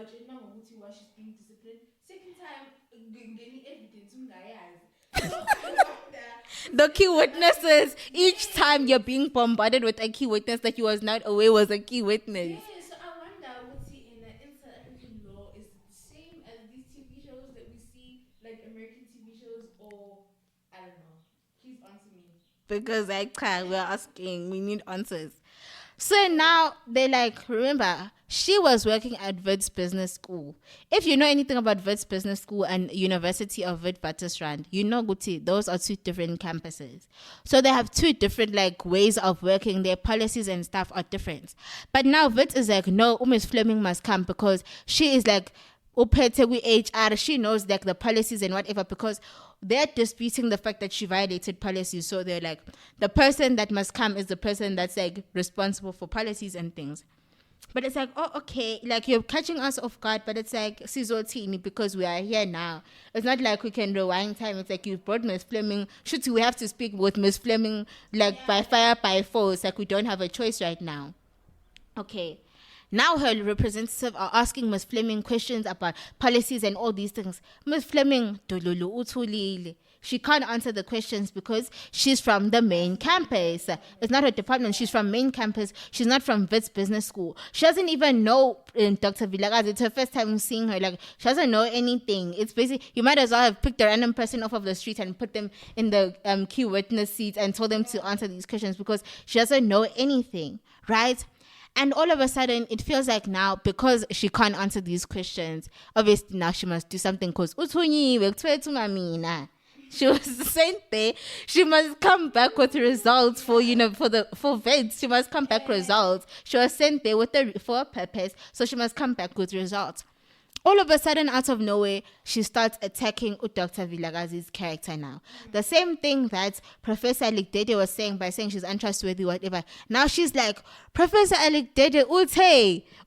Jenna Mamuti why she's being disciplined. Second time, getting evidence. So I wonder. The key witnesses, each time you're being bombarded with a key witness that you was not aware was a key witness. Yeah, so I wonder what's in South African law is it the same as these TV shows that we see, like American TV shows, or I don't know. Please answer me. Because we're asking, we need answers. So now they're like, remember, she was working at Wits Business School. If you know anything about Wits Business School and University of Witwatersrand, you know, Guti, those are 2 different campuses. So they have 2 different like ways of working. Their policies and stuff are different. But now Wits is like, no, Miss Fleming must come because she is like, HR, she knows like the policies and whatever, because they're disputing the fact that she violated policies. So they're like, the person that must come is the person that's like responsible for policies and things. But it's like, oh, okay, like you're catching us off guard, but it's like Sizotini because we are here now. It's not like we can rewind time. It's like you brought Miss Fleming. Should we have to speak with Miss Fleming like by fire, by force? Like we don't have a choice right now. Okay. Now her representative are asking Ms. Fleming questions about policies and all these things. Ms. Fleming, she can't answer the questions because she's from the main campus. It's not her department. She's from main campus. She's not from Wits Business School. She doesn't even know Dr. Vilakazi. It's her first time seeing her. Like, she doesn't know anything. It's basically, you might as well have picked a random person off of the street and put them in the key witness seats and told them to answer these questions because she doesn't know anything, right? And all of a sudden, it feels like now, because she can't answer these questions, obviously now she must do something because she was sent there. She must come back with results for vets. She must come back results. She was sent there for a purpose, so she must come back with results. All of a sudden, out of nowhere, she starts attacking Dr. Vilakazi's character now. The same thing that Professor Alikdede was saying by saying she's untrustworthy, whatever. Now she's like, Professor Alikdede,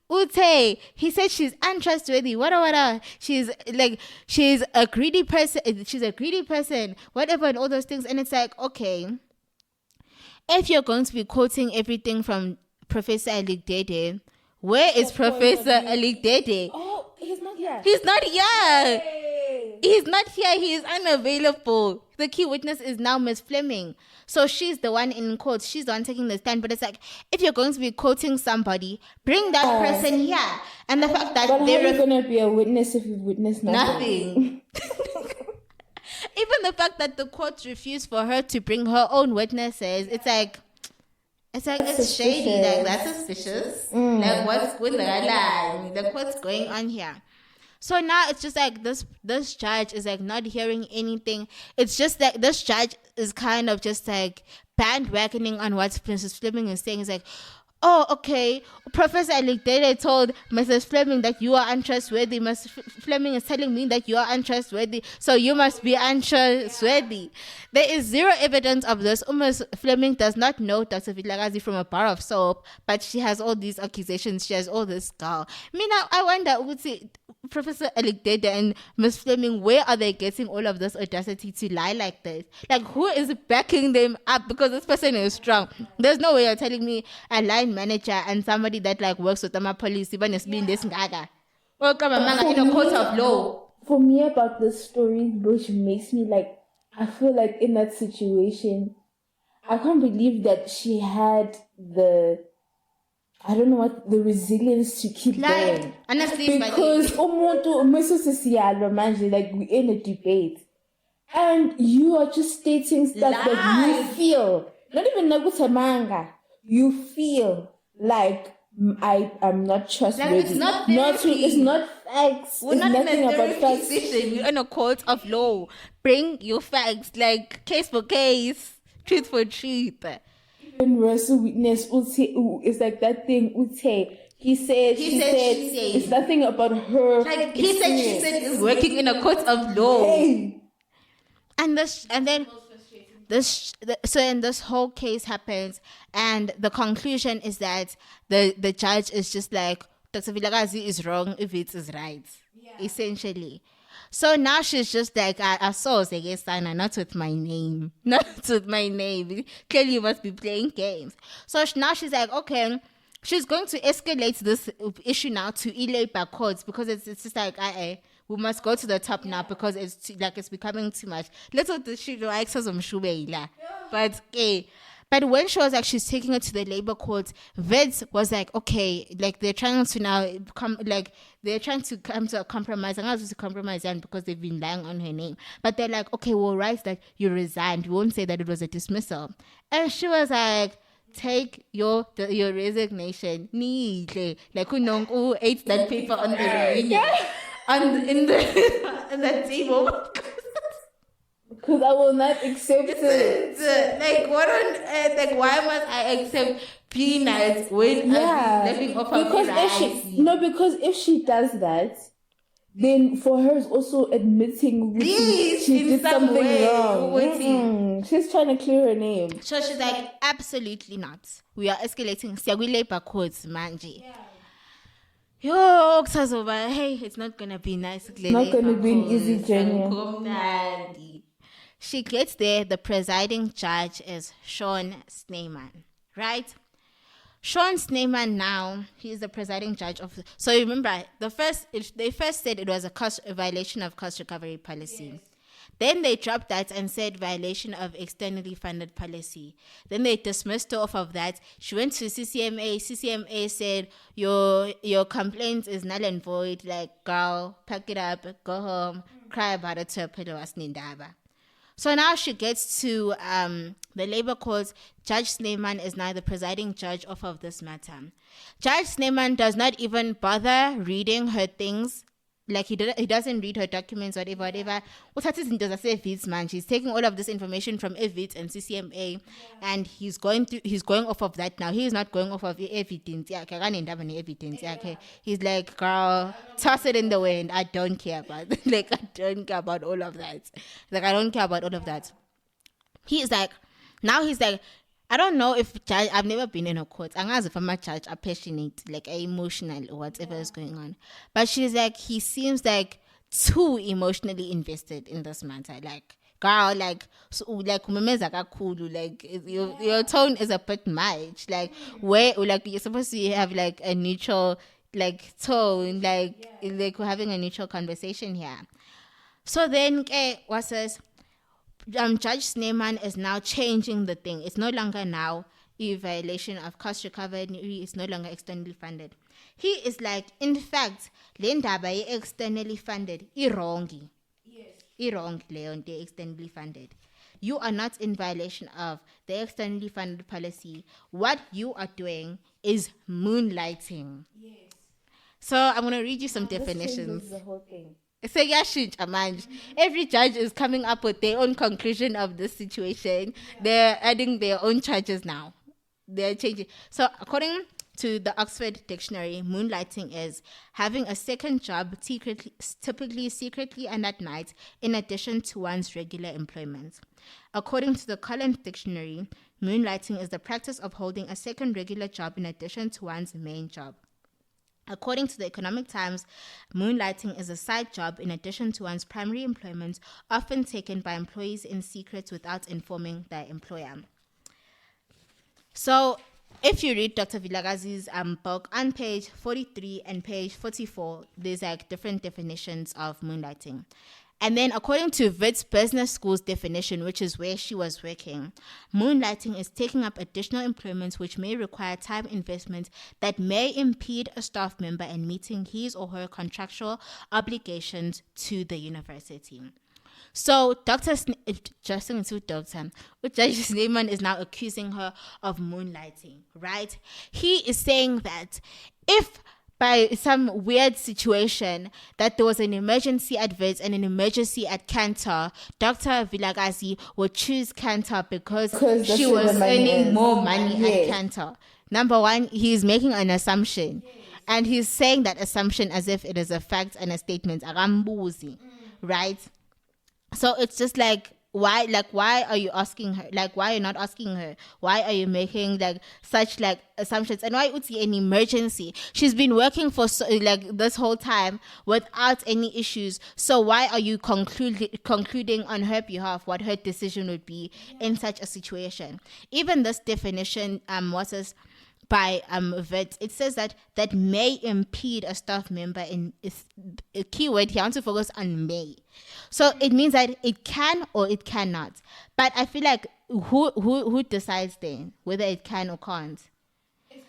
Ute, he said she's untrustworthy, whatever. She's a greedy person, whatever, and all those things. And it's like, okay, if you're going to be quoting everything from Professor Alikdede, where is Professor Alikdede? Oh, he's not here. He's not here. Hey. He's not here. He is unavailable. The key witness is now Miss Fleming. So she's the one in court. She's the one taking the stand. But it's like, if you're going to be quoting somebody, bring that person here. And the fact that they're going to be a witness if you witness nothing. Even the fact that the court refused for her to bring her own witnesses, it's like, it's shady. Like, that's suspicious. Like, what's good? Like, what's going on here? So now it's just like this judge is like not hearing anything. It's just like this judge is kind of just like bandwagoning on what Princess Fleming is saying. It's like, oh, okay, Professor Alikdede told Mrs. Fleming that you are untrustworthy. Mrs. Fleming is telling me that you are untrustworthy, so you must be untrustworthy. There is zero evidence of this. Mrs. Fleming does not know Dr. Vilakazi from a bar of soap, but she has all these accusations. She has all this scar. I wonder, Professor Alikdede and Ms. Fleming, where are they getting all of this audacity to lie like this? Like, who is backing them up? Because this person is strong. There's no way you're telling me a line manager and somebody that like works with the police even is being this gaga. Welcome in a court of law. For me, about this story, which makes me like, I feel like in that situation, I can't believe that she had the resilience to keep going. Honestly, because like we're in a debate. And you are just stating stuff that you feel. Not even nagutamanga. You feel like I am not trustworthy. Like, it's not it's not facts. We're it's not nothing in a about therapy facts. session. We're in a court of law. Bring your facts, like case for case, truth for truth. Even Russell witness it's like that thing Ute. He said, she said, it's nothing about her. Like he said, she said is working in a court of law. Hey. And then this whole case happens, and the conclusion is that the judge is just like, Dr. Vilakazi is wrong if it is right, essentially. So now she's just like, I saw Zegestana, not with my name. Not with my name. Clearly you must be playing games. So now she's like, okay, she's going to escalate this issue now to e-labor courts, because it's just like, we must go to the top now, because it's becoming too much. Little did she know, but when she was actually taking it to the labor court, Vets was like, okay, like they're trying to now come to a compromise. I'm not supposed to compromise and because they've been lying on her name. But they're like, okay, we'll write that you resigned. We won't say that it was a dismissal. And she was like, take your resignation. Like who ate that paper on the in the table. Because I will not accept it. Like, what on earth? Like, why must I accept peanuts when I'm living off of rice? Because if she does that, then for her is also admitting she did something wrong. She's trying to clear her name. So she's like, absolutely not. We are escalating. Siagwi labor codes, manji. Yo, hey, it's not gonna be nice. It's not gonna be an easy journey. She gets there. The presiding judge is Sean Sneyman, right? Sean Sneyman now, he's the presiding judge of. So remember, they first said it was a violation of cost recovery policy. Yes. Then they dropped that and said violation of externally funded policy. Then they dismissed her off of that. She went to CCMA. CCMA said your complaint is null and void. Like, girl, pack it up, go home, cry about it to a pillow as nindaba. So now she gets to the labor court. Judge Sneyman is now the presiding judge of this matter. Judge Sneyman does not even bother reading her things. Like, he doesn't read her documents, whatever. She's taking all of this information from Evit and CCMA, and he's going off of that now. He's not going off of evidence. He's like, girl, toss it in the wind. I don't care about all of that. Like, I don't care about all of that. He's like, I don't know if judge, I've never been in a court. I'm as if I'm a judge, I'm passionate, like emotional or whatever is going on. But she's like, he seems like too emotionally invested in this matter. Like, girl, like, so, like, your tone is a bit much. Like, where, like, you're supposed to have like a neutral, like, tone, like we're having a neutral conversation here. So then, what says? Judge Sneyman is now changing the thing. It's no longer now a violation of cost recovery. It's no longer externally funded. He is like, in fact, lendaba externally funded. Irongi. Yes. Irong Leon, they externally funded. You are not in violation of the externally funded policy. What you are doing is moonlighting. Yes. So I'm going to read you some definitions. The whole thing. So every judge is coming up with their own conclusion of this situation. They're adding their own charges now. They're changing. So according to the Oxford Dictionary, moonlighting is having a second job typically secretly and at night in addition to one's regular employment. According to the Collins Dictionary, moonlighting is the practice of holding a second regular job in addition to one's main job. According to the Economic Times, moonlighting is a side job in addition to one's primary employment, often taken by employees in secret without informing their employer. So, if you read Dr. Vilakazi's book, on page 43 and page 44, there's like different definitions of moonlighting. And then according to Wits Business School's definition, which is where she was working, moonlighting is taking up additional employment which may require time investment that may impede a staff member in meeting his or her contractual obligations to the university. So Justin to Doctor, Judge Snyman is now accusing her of moonlighting, right? He is saying that if by some weird situation that there was an emergency at Wits and an emergency at Cantor, Dr. Vilakazi would choose Cantor because she was earning more money at Cantor. Number one, he's making an assumption. And he's saying that assumption as if it is a fact and a statement. Right? So it's just like, why are you asking her? Like, why are you not asking her? Why are you making like such like assumptions? And why would see an emergency? She's been working for this whole time without any issues. So why are you concluding on her behalf what her decision would be in such a situation? Even this definition, by Wits, it says that may impede a staff member in is a keyword here. I want to focus on may. So it means that it can or it cannot. But I feel like who decides then whether it can or can't?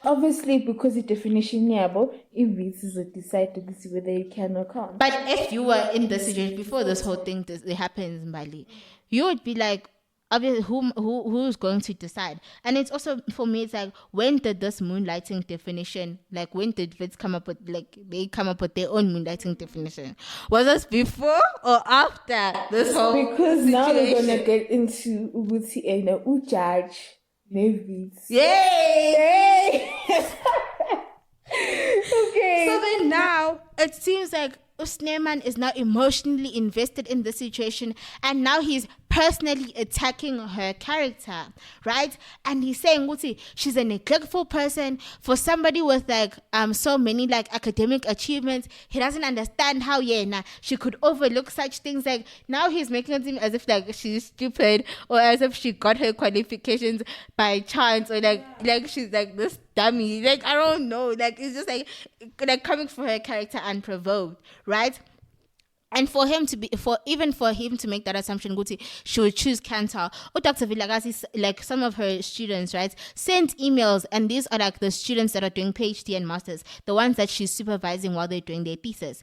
Obviously, because the definition here, but if this is a decide to see whether it can or can't. But if you were in the situation before this whole thing happens in Bali, you would be like, obviously, who's going to decide? And it's also, for me, it's like, when did this moonlighting definition, like when did Wits come up with, like they come up with their own moonlighting definition? Was this before or after this whole because situation? Now we're gonna get into Ubuti and Ujaj Navies. Yay! Okay. So then now it seems like Usneman is now emotionally invested in the situation, and now he's personally attacking her character, right? And he's saying, Uti, she's a neglectful person. For somebody with like so many like academic achievements, he doesn't understand how she could overlook such things. Like now he's making it seem as if like she's stupid, or as if she got her qualifications by chance, or like she's like this dummy. Like I don't know. Like it's just like coming for her character unprovoked, right? And for him to make that assumption, Guti, she would choose Cantor. Or Dr. Vilakazi, like some of her students, right, sent emails, and these are like the students that are doing PhD and masters, the ones that she's supervising while they're doing their thesis.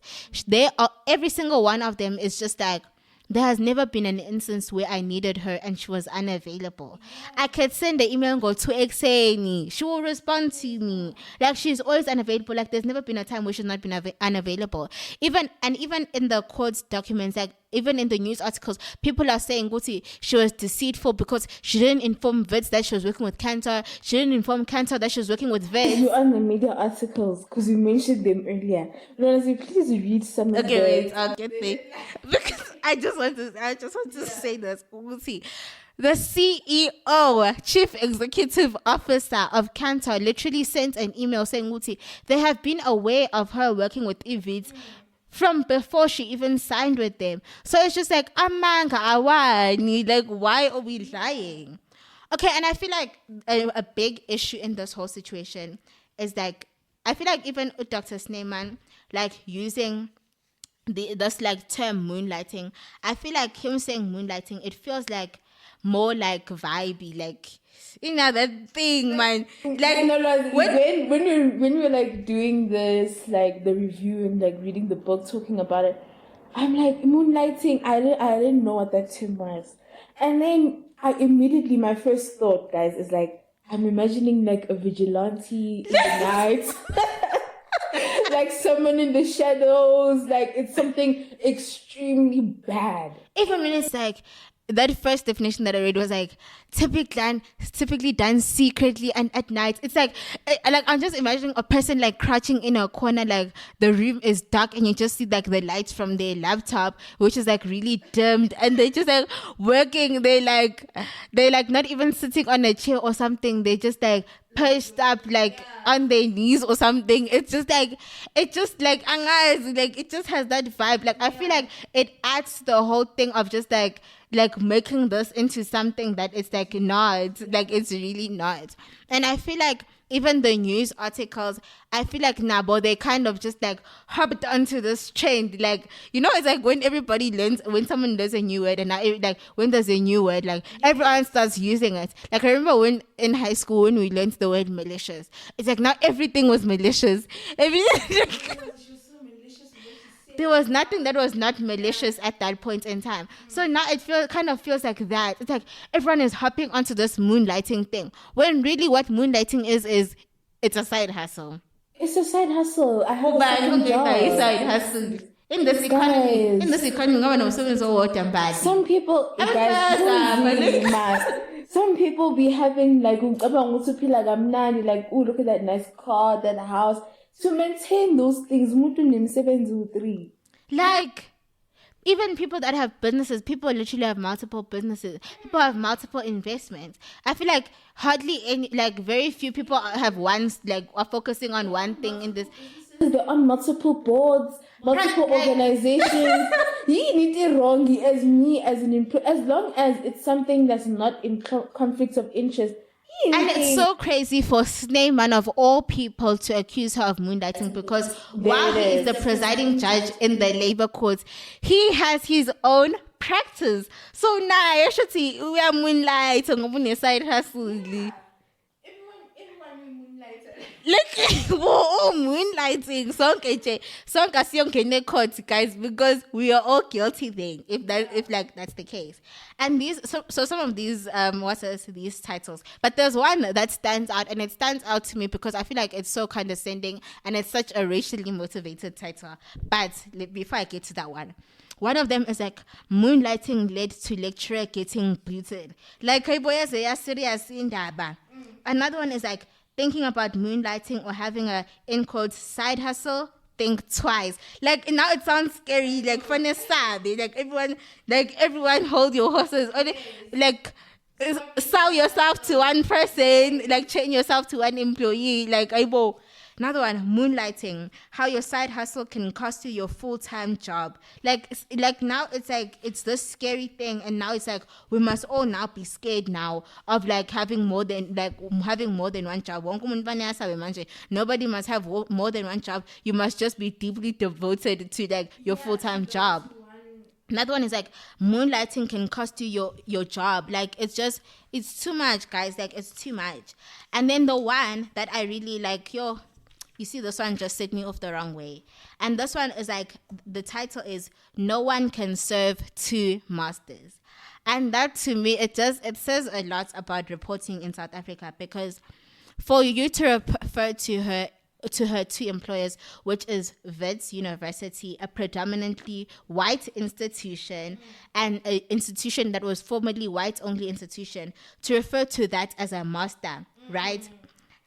Every single one of them is just like, there has never been an instance where I needed her and she was unavailable. I could send the email and go to Exeni. She will respond to me. Like she's always unavailable. Like there's never been a time where she's not been unavailable. Even in the court documents, like even in the news articles, people are saying, Guti, she was deceitful because she didn't inform Wits that she was working with Cantor. She didn't inform Cantor that she was working with Wits. You on the media articles because you mentioned them earlier. Honestly, please read some of them. Okay, wait, I'll get there. Because I just want to say this. Guti, the CEO, Chief Executive Officer of Cantor, literally sent an email saying, Guti, they have been aware of her working with Evits from before she even signed with them. So it's just like, amanga awani, like why are we lying? Okay, and I feel like a big issue in this whole situation is like, I feel like even Dr. Snyman, like using this like term moonlighting, I feel like him saying moonlighting, it feels like more like vibey, like that thing, man. Like when we were like doing this, like the review and like reading the book, talking about it, I'm like, moonlighting. I didn't know what that term was, and then I immediately, my first thought, guys, is like, I'm imagining like a vigilante in the night. Like someone in the shadows, like it's something extremely bad. Even when it's like, that first definition that I read was like typically done secretly and at night. It's like I'm just imagining a person like crouching in a corner, like the room is dark and you just see like the lights from their laptop, which is like really dimmed, and they just like working. They like not even sitting on a chair or something. They just like perched up like on their knees or something. It's just like it just like it just has that vibe. Like I feel like it adds to the whole thing of just like making this into something that it's like not, like it's really not. And I feel like even the news articles, I feel like Nabo, they kind of just like hopped onto this trend. Like, it's like when when someone learns a new word, and now like when there's a new word, like everyone starts using it. Like I remember when in high school when we learned the word malicious, it's like now everything was malicious. Everything. There was nothing that was not malicious at that point in time. So now it kind of feels like that. It's like everyone is hopping onto this moonlighting thing, when really what moonlighting is it's a side hustle. It's a side hustle. I have a But second job. side hustle. In this economy, some people, some people be having like, like, oh, look at that nice car, that house. To maintain those things, like, even people that have businesses, people literally have multiple businesses. People have multiple investments. I feel like hardly any, like very few people have are focusing on one thing in this. They're on multiple boards, multiple organizations. You need it wrong as me, as an employee, as long as it's something that's not in conflict of interest. And it's so crazy for Sneyman of all people to accuse her of moonlighting, because while he is the presiding judge in the labor courts, he has his own practice. So now I should see we are moonlighting side hustle. Look, oh, moonlighting, song court, guys, because we are all guilty then. If that's the case, and so some of these these titles, but there's one that stands out, and it stands out to me because I feel like it's so condescending and it's such a racially motivated title. But before I get to that one of them is like, moonlighting led to lecturer getting booted. Like, serious in Daba. Another one is like, thinking about moonlighting or having a, in quotes, side hustle, think twice. Like, now it sounds scary, like, for Nesabi, like everyone hold your horses, or like, sell yourself to one person, like, chain yourself to one employee, like, aibo. Another one, moonlighting, how your side hustle can cost you your full-time job. Like now it's like, it's this scary thing, and now it's like, we must all now be scared now of like having more than one job. Nobody must have more than one job. You must just be deeply devoted to like your full-time job. Another one is like, moonlighting can cost you your job. Like, it's too much, guys. Like, it's too much. And then the one that I really like, you see, this one just set me off the wrong way. And this one is like, the title is, No One Can Serve Two Masters. And that, to me, it says a lot about reporting in South Africa, because for you to refer to her two employers, which is Wits University, a predominantly white institution, and an institution that was formerly white-only institution, to refer to that as a master, right?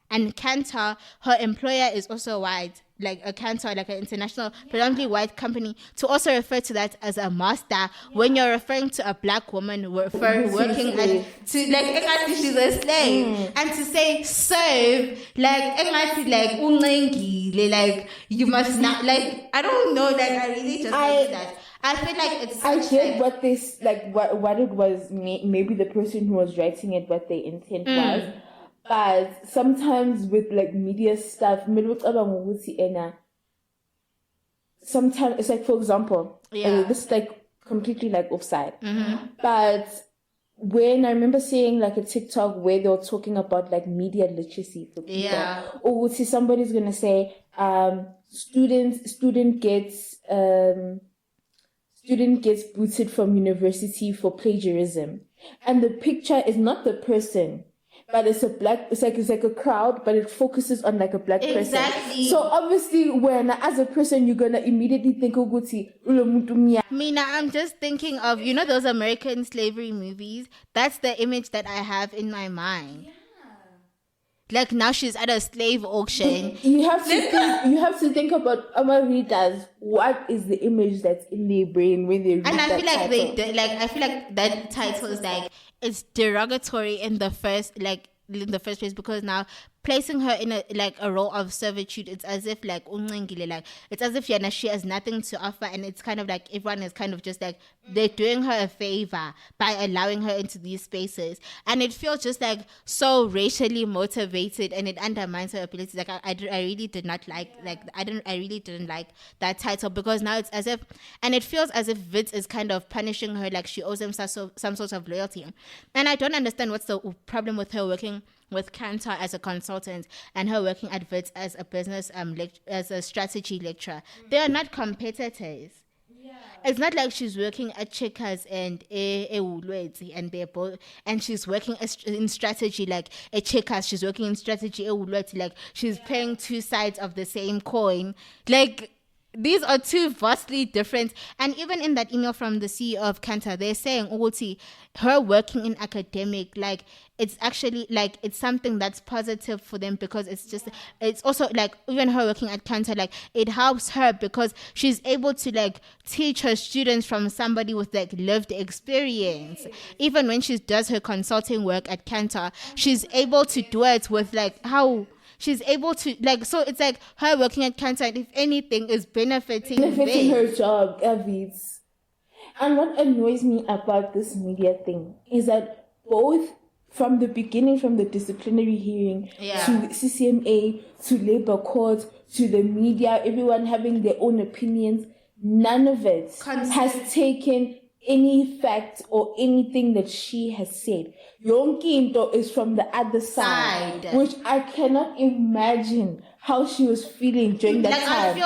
And Kantar, her employer is also white, like a Kantar, like an international, predominantly white company, to also refer to that as a master when you're referring to a black woman working she's a slave, and to say serve, like you must not, like, I don't know, like, I really just like that. I feel like it's. I get what this, like, what it was. Maybe the person who was writing it, what their intent was. But sometimes with like media stuff, sometimes it's like, for example, this is like completely like offside. Mm-hmm. But when I remember seeing like a TikTok where they were talking about like media literacy for people, or see somebody's gonna say, student gets booted from university for plagiarism, and the picture is not the person, but it's like a crowd, but it focuses on like a black person. So obviously, when as a person, you're gonna immediately think, Mina, I'm just thinking of, those American slavery movies. That's the image that I have in my mind. Like, now she's at a slave auction. You have to think about our readers. What is the image that's in their brain when they read that title? And I feel like that title is like, it's derogatory in the first place, because now placing her in a role of servitude, it's as if like it's as if she has nothing to offer, and it's kind of like everyone is kind of just like, they're doing her a favor by allowing her into these spaces, and it feels just like so racially motivated, and it undermines her abilities. Like, I really did not like I really didn't like that title, because now it's as if, and it feels as if Wits is kind of punishing her, like she owes him some sort of loyalty, and I don't understand what's the problem with her working with Cantor as a consultant and her working at Wits as a business as a strategy lecturer, they are not competitors. It's not like she's working at Checkers and Woolworths and they're both, and she's working in strategy like at Checkers, she's working in strategy at Woolworths, like she's playing two sides of the same coin. Like, these are two vastly different. And even in that email from the CEO of Cantor, they're saying, Uti, her working in academic, like, it's actually like it's something that's positive for them because it's also like even her working at Cantor, like it helps her because she's able to like teach her students from somebody with like lived experience. Even when she does her consulting work at Cantor, she's able to do it with like how she's able to like, so it's like her working at Cantor, if anything, is benefiting her job, Avis. And what annoys me about this media thing is that both from the beginning, from the disciplinary hearing to CCMA, to labor court, to the media, everyone having their own opinions, none of it has taken any fact or anything that she has said. Yonkinto is from the other side, which I cannot imagine how she was feeling during that time.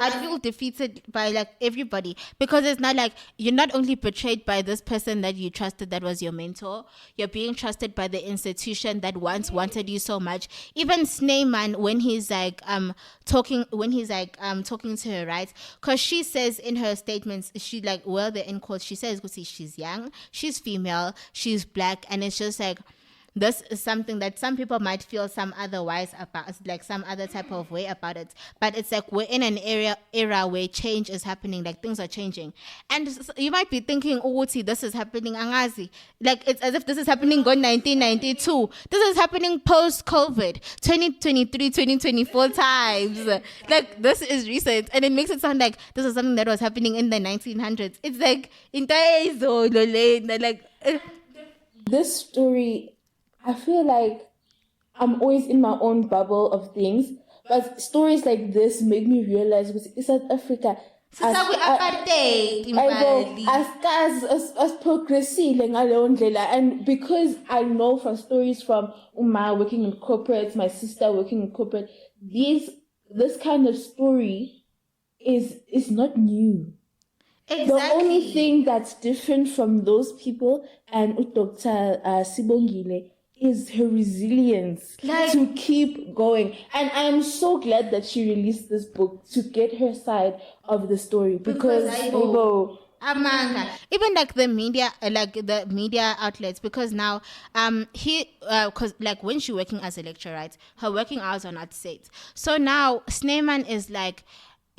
I feel defeated by like everybody because it's not like you're not only betrayed by this person that you trusted that was your mentor, you're being trusted by the institution that once wanted you so much. Even Sneyman, when he's like talking to her, right? Because she says in her statements, she like, well, the end quote, she says she's young, she's female, she's black, and it's just like, this is something that some people might feel some otherwise about, like some other type of way about it. But it's like we're in an era where change is happening, like things are changing. And you might be thinking, oh, see, this is happening, angazi. Like it's as if this is happening in 1992. This is happening post-COVID, 2023, 2024 times. Like this is recent. And it makes it sound like this is something that was happening in the 1900s. It's like, like this story, I feel like I'm always in my own bubble of things, but stories like this make me realize in South Africa, as progressive and because I know from stories from Uma working in corporate, my sister working in corporate, this kind of story is not new. Exactly. The only thing that's different from those people and Dr. Sibongile is her resilience to keep going. And I'm so glad that she released this book to get her side of the story because even like the media outlets, because now because like when she's working as a lecturer, right, her working hours are not set. So now Sneyman is like,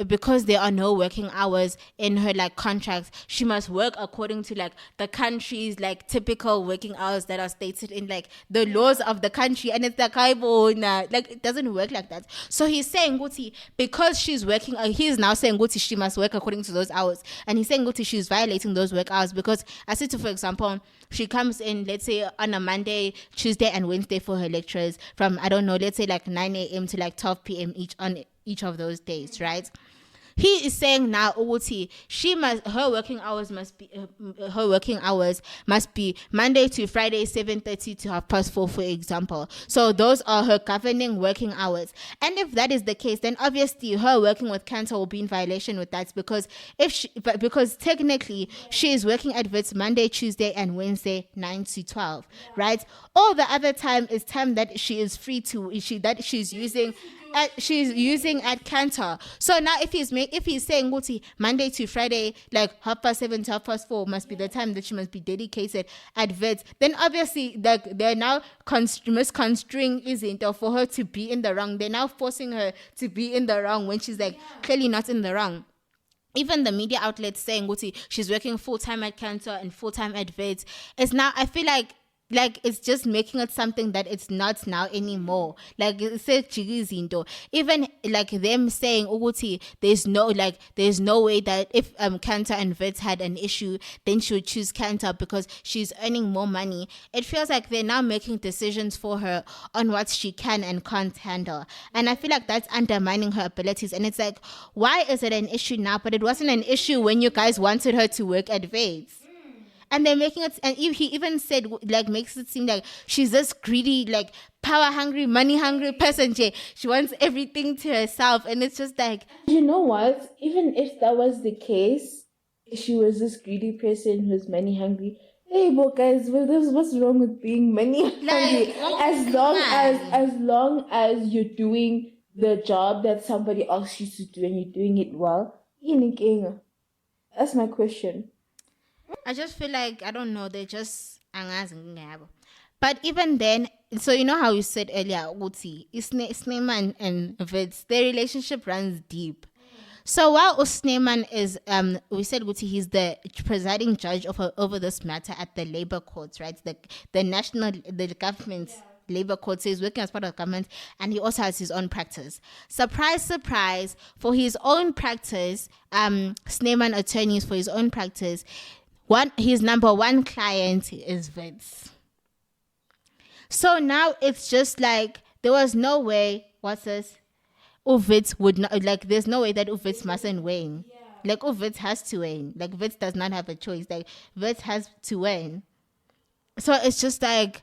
because there are no working hours in her like contracts, she must work according to like the country's like typical working hours that are stated in like the laws of the country, and it's like like it doesn't work like that. So he's saying Guti, because she's working, he's now saying Guti she must work according to those hours, and he's saying Guti she's violating those work hours because I said to, for example, she comes in, let's say on a Monday, Tuesday and Wednesday for her lectures from, I don't know, let's say like 9 a.m. to like 12 p.m. each of those days, right? He is saying now, her working hours must be Monday to Friday, 7:30 to 4:30, for example. So those are her governing working hours. And if that is the case, then obviously her working with Cantor will be in violation with that because because technically she is working at Wits Monday, Tuesday, and Wednesday, 9 to 12, right? All the other time is time that she is free to she's using at Cantor. So now if he's saying Monday to Friday, like 7:30 to 4:30 must be the time that she must be dedicated at Wits, then obviously like they're now misconstruing Izinto for her to be in the wrong. They're now forcing her to be in the wrong when she's like clearly not in the wrong. Even the media outlets saying she's working full-time at Cantor and full-time at Wits. It's now, I feel like it's just making it something that it's not now anymore. Like even like them saying there's no way that if Cantor and Wits had an issue, then she would choose Cantor because she's earning more money. It feels like they're now making decisions for her on what she can and can't handle, and I feel like that's undermining her abilities. And it's like, why is it an issue now, but it wasn't an issue when you guys wanted her to work at Wits? And they're making it, and he even said, like, makes it seem like she's this greedy, like, power hungry, money hungry person. She wants everything to herself, and it's just like, you know what? Even if that was the case, she was this greedy person who's money hungry. Hey, but guys, what's wrong with being money hungry? As long as you're doing the job that somebody asked you to do and you're doing it well, that's my question. I just feel like, I don't know, they're just angazi. But even then, so you know how you said earlier, Uti, Sneeman and Vitz, their relationship runs deep. So while Usneman is, we said Uti, he's the presiding judge over this matter at the labor courts, right? The government's labor court, so he's working as part of the government, and he also has his own practice. Surprise, surprise, for his own practice, Sneeman attorneys for his own practice, his number one client is Vitz. So now it's just like, there was no way, what's this? Uvitz would not, like, there's no way that Uvitz mustn't win. Yeah. Like, Uvitz has to win. Like, Vitz does not have a choice. Like, Vitz has to win. So it's just like,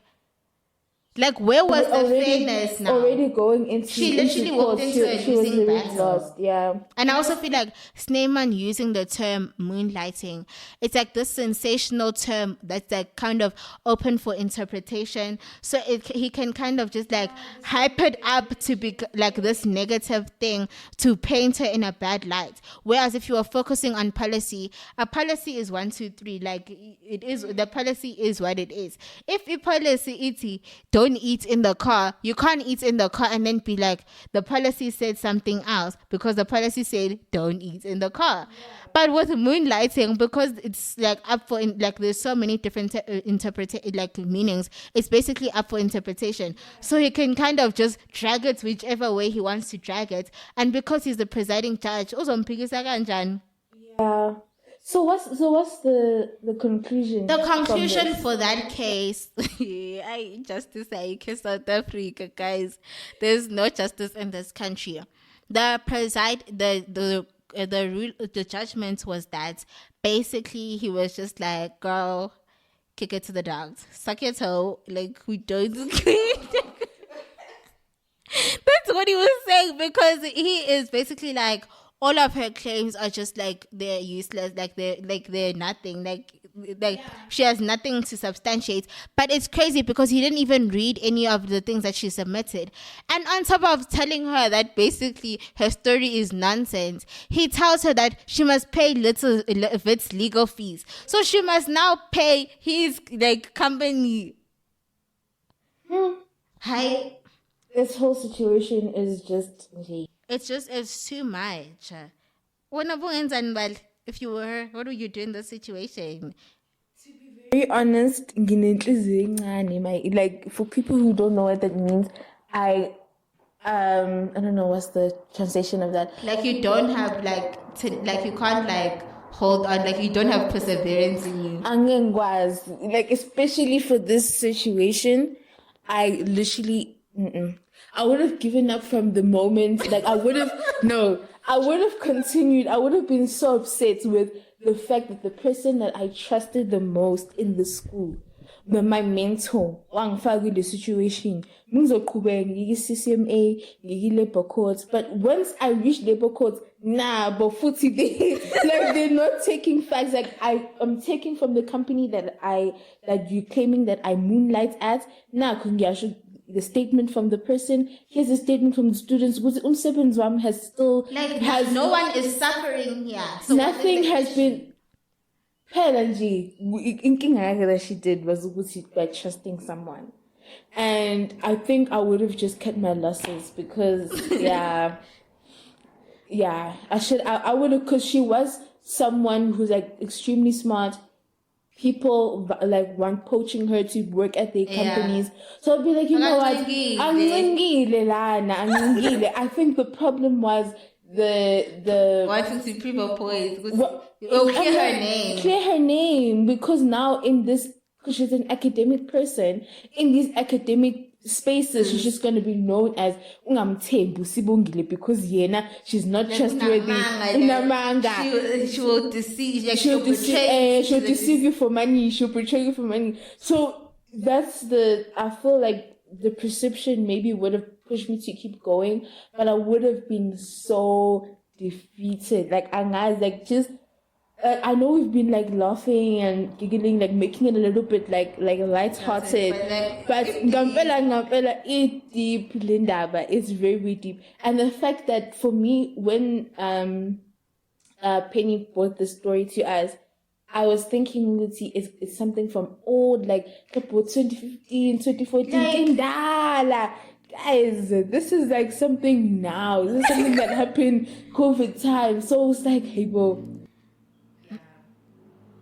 where was the fairness now? Already going into, she literally walked into a losing battle. Lost, yeah. And I also feel like Sneeman using the term moonlighting, it's like this sensational term that's like kind of open for interpretation. So he can kind of just like hype it up to be like this negative thing to paint her in a bad light. Whereas if you are focusing on policy, a policy is 1, 2, 3. Like, it is, the policy is what it is. If a policy is don't eat in the car, you can't eat in the car and then be like, the policy said something else because the policy said don't eat in the car. Yeah. But with moonlighting, because it's like up for like there's so many different meanings, it's basically up for interpretation. So he can kind of just drag it whichever way he wants to drag it, and because he's the presiding judge, yeah. So what's the conclusion? The conclusion for that case, justice in South Africa, guys. There's no justice in this country. The judgment was that basically he was just like, girl, kick it to the dogs, suck your toe, like, we don't. That's what he was saying, because he is basically like, all of her claims are just like, they're useless, like they're nothing, like she has nothing to substantiate. But it's crazy because he didn't even read any of the things that she submitted, and on top of telling her that basically her story is nonsense, he tells her that she must pay Vit's legal fees, so she must now pay his like company. Hi. This whole situation is just, it's too much. If you were, what would you do in this situation? To be very honest, like, for people who don't know what that means, I don't know what's the translation of that. Like, you don't have you can't like hold on, like, you don't have perseverance in you. Like, especially for this situation, I literally, I would have given up from the moment. Like, I would have continued. I would have been so upset with the fact that the person that I trusted the most in the school, my mentor, with the situation, CCMA, labor courts. But once I reached labor courts, but footy, like, they're not taking facts. Like, I'm taking from the company that you're claiming that I moonlight at. The statement from the person, here's a statement from the students. Has still no one is suffering here. So nothing has been. That she did was by trusting someone, and I think I would have just cut my losses because I would have, because she was someone who's like extremely smart. People like want poaching her to work at their companies. Yeah. So I'd be like, you know what? I think the problem was the wanting to prove a point. Clear her name, because now because she's an academic person, in these academic spaces, she's just going to be known as Dr Sibongile, because she's not trustworthy. She will deceive. She'll deceive you for money. She'll betray you for money. So that's I feel like the perception maybe would have pushed me to keep going, but I would have been so defeated. Like, and guys, like, just I know we've been like laughing and giggling, like making it a little bit like light-hearted, but ngampela it's deep, Linda, but it's very, very deep. And the fact that for me, when Penny brought the story to us, I was thinking, it's something from old, like 2015, 2014, Kindala. Guys, this is like something now. This is something that happened COVID time. So it's like, hey, bro.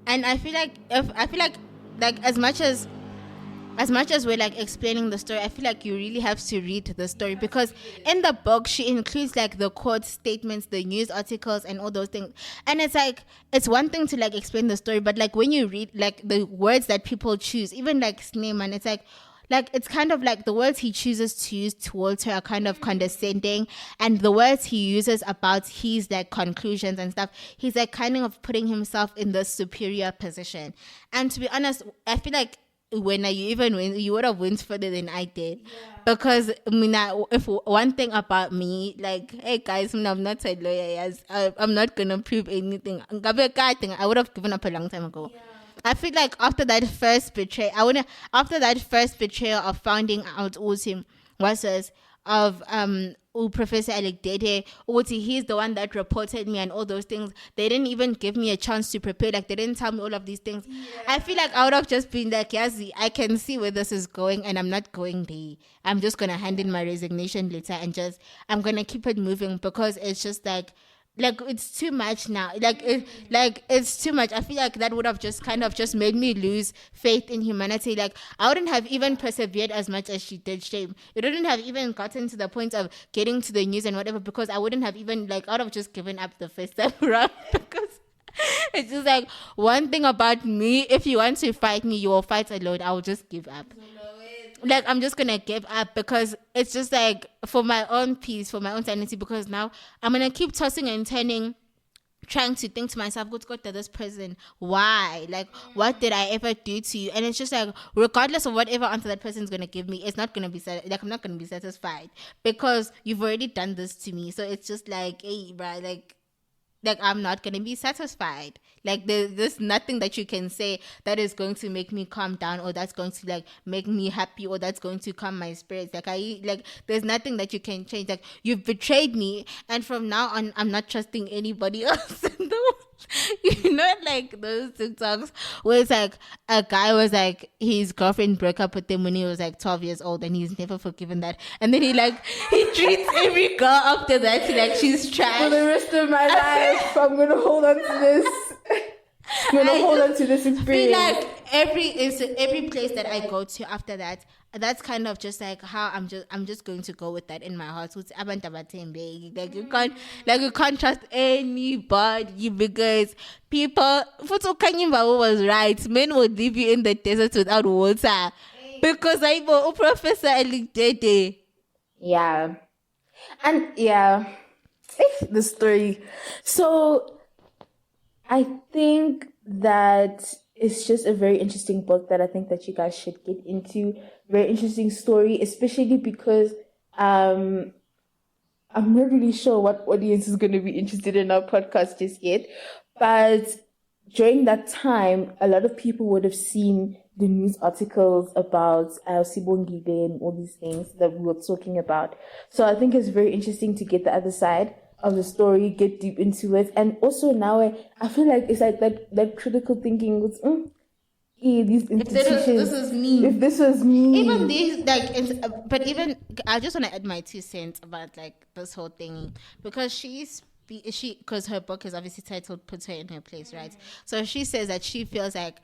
And I feel like as much as we're like explaining the story, I feel like you really have to read the story, because in the book she includes like the court statements, the news articles, and all those things. And it's like, it's one thing to like explain the story, but like when you read like the words that people choose, even like Sneeman, it's like it's kind of like the words he chooses to use towards her are kind of condescending, and the words he uses about his like conclusions and stuff, he's like kind of putting himself in the superior position. And to be honest, I feel like when you even win, you would have went further than I did. Because I mean, if one thing about me, like, hey guys, I'm not a lawyer, yes, I'm not gonna prove anything. I would have given up a long time ago. I feel like after that first betrayal of finding out Utim was of Professor Alekdede, Uti, he's the one that reported me and all those things. They didn't even give me a chance to prepare. Like, they didn't tell me all of these things. I feel like I would have just been like, Yazi, I can see where this is going, and I'm not going there. I'm just gonna hand in my resignation letter and I'm gonna keep it moving, because it's just like it's too much now. It's too much. I feel like that would have just kind of just made me lose faith in humanity. Like, I wouldn't have even persevered as much as she did. Shame. It wouldn't have even gotten to the point of getting to the news and whatever, because I wouldn't have even I would have just given up the first time around. Because it's just like, one thing about me, if you want to fight me, you will fight alone. I will just give up. Like, I'm just gonna give up, because it's just like, for my own peace, for my own sanity, because now I'm gonna keep tossing and turning, trying to think to myself, go to this person, why? Like, what did I ever do to you? And it's just like, regardless of whatever answer that person's gonna give me, it's not gonna be I'm not gonna be satisfied, because you've already done this to me. So it's just like, hey, bruh, like I'm not going to be satisfied. Like, there's nothing that you can say that is going to make me calm down, or that's going to like make me happy, or that's going to calm my spirits. There's nothing that you can change. Like, you've betrayed me, and from now on, I'm not trusting anybody else in the world. You know, like those TikToks where it's like a guy was like, his girlfriend broke up with him when he was like 12 years old, and he's never forgiven that. And then he treats every girl after that like she's trash. For the rest of my life, I'm gonna hold on to this. I'm gonna hold on to this experience. I feel like every place that I go to after that, that's kind of just like how I'm just going to go with that in my heart. Like, you can't trust anybody, because people, Futu Kanyimba was right. Men would leave you in the desert without water, because I know Professor Alekdede. Yeah. And yeah, the story. So I think that it's just a very interesting book that I think that you guys should get into. Very interesting story, especially because I'm not really sure what audience is going to be interested in our podcast just yet. But during that time, a lot of people would have seen the news articles about Sibongile and all these things that we were talking about. So I think it's very interesting to get the other side of the story, get deep into it. And also now I feel like it's like that critical thinking was, these institutions. If this was me. Even these, but even, I just want to add my 2 cents about like this whole thing, because because her book is obviously titled Put Her in Her Place, right? So she says that she feels like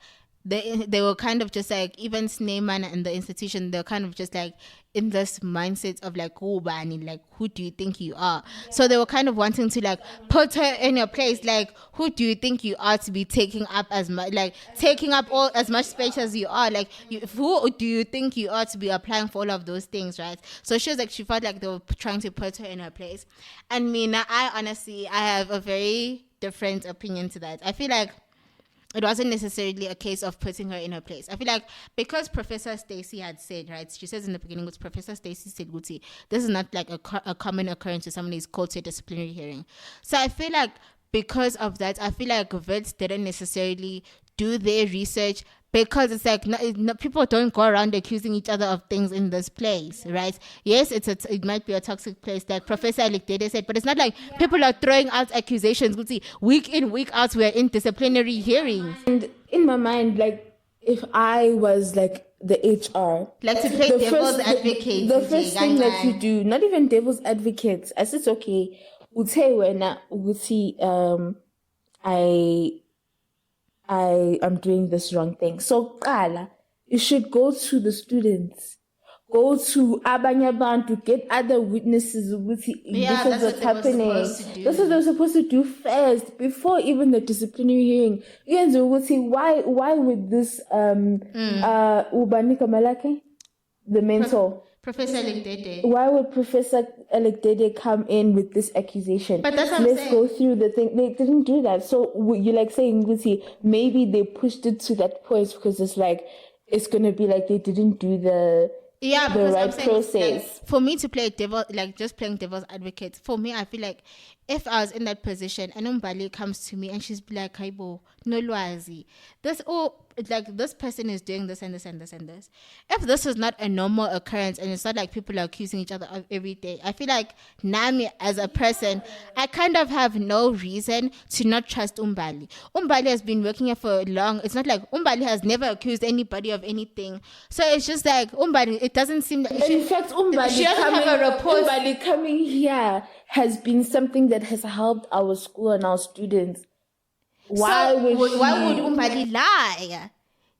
they were kind of just like, even Sneeman and the institution, they're kind of just like in this mindset of like, oh, Bani, like, who do you think you are? Yeah. So they were kind of wanting to like put her in her place, like, who do you think you are to be taking up as much, like taking up all as much space as you are? Like, who do you think you are to be applying for all of those things, right? So she was like, she felt like they were trying to put her in her place. And me, now, I honestly have a very different opinion to that. I feel like it wasn't necessarily a case of putting her in her place. I feel like because Professor Stacy had said, right, she says in the beginning, with Professor Stacy said, Guti, this is not like a common occurrence when somebody is called to a disciplinary hearing. So I feel like because of that, I feel like Vets didn't necessarily do their research, because it's like people don't go around accusing each other of things in this place, right? Yes, it might be a toxic place, like Professor Alikdede said, but it's not like people are throwing out accusations. Week in, week out, we're in disciplinary hearings. And in my mind, like, if I was like the HR, like to play devil's advocate, the first thing that you do, not even devil's advocate, I said, okay, I am doing this wrong thing. So, Kala, you should go to the students, go to Abanyaban to get other witnesses. This is what's happening. That's what they're supposed to do first, before even the disciplinary hearing. Why would this Ubanika Malake, the mentor, Professor Alikdede, why would Professor Alikdede come in with this accusation? But that's what I'm Let's saying. go through the thing. They didn't do that. So you're like saying, Guti, maybe they pushed it to that point because it's like, it's going to be like they didn't do the right process. Like, for me to play devil, like just playing devil's advocate, for me, I feel like if I was in that position and Umbali comes to me and she's like, Kaibo, no lwazi, this person is doing this and this and this and this. If this is not a normal occurrence and it's not like people are accusing each other of every day, I feel like Nami as a person, I kind of have no reason to not trust Umbali. Umbali has been working here for long. It's not like Umbali has never accused anybody of anything. So it's just like Umbali, it doesn't seem like... In fact, Umbali coming here has been something that has helped our school and our students. Why would Umbali lie?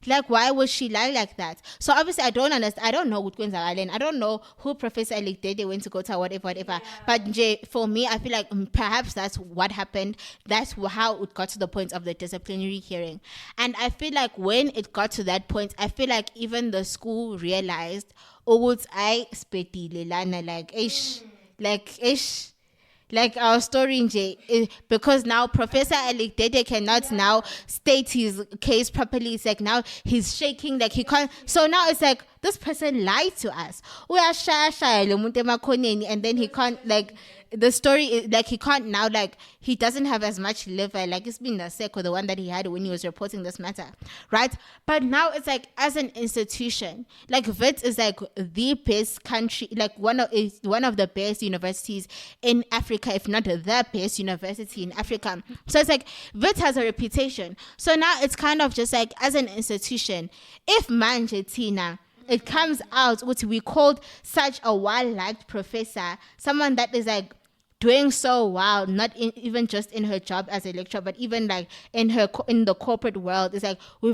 Like, why would she lie like that? So obviously, I don't understand. I don't know what Island. I don't know who Professor Alikdede went to go to, whatever. Yeah. But for me, I feel like perhaps that's what happened. That's how it got to the point of the disciplinary hearing. And I feel like when it got to that point, I feel like even the school realized, like our story in J, because now Professor Alikdede cannot now state his case properly. It's like now he's shaking, like he can't. So now it's like this person lied to us. We are and then he can't, like, the story is like he can't now, like he doesn't have as much liver, like it's been the Seko, the one that he had when he was reporting this matter, right? But now it's like as an institution, like Wits is like the best country, like one of the best universities in Africa, if not the best university in Africa. So it's like Wits has a reputation. So now it's kind of just like as an institution, if Manjetina, it comes out what we called such a well-liked professor, someone that is like doing so well, not even just in her job as a lecturer, but even like in the corporate world. It's like we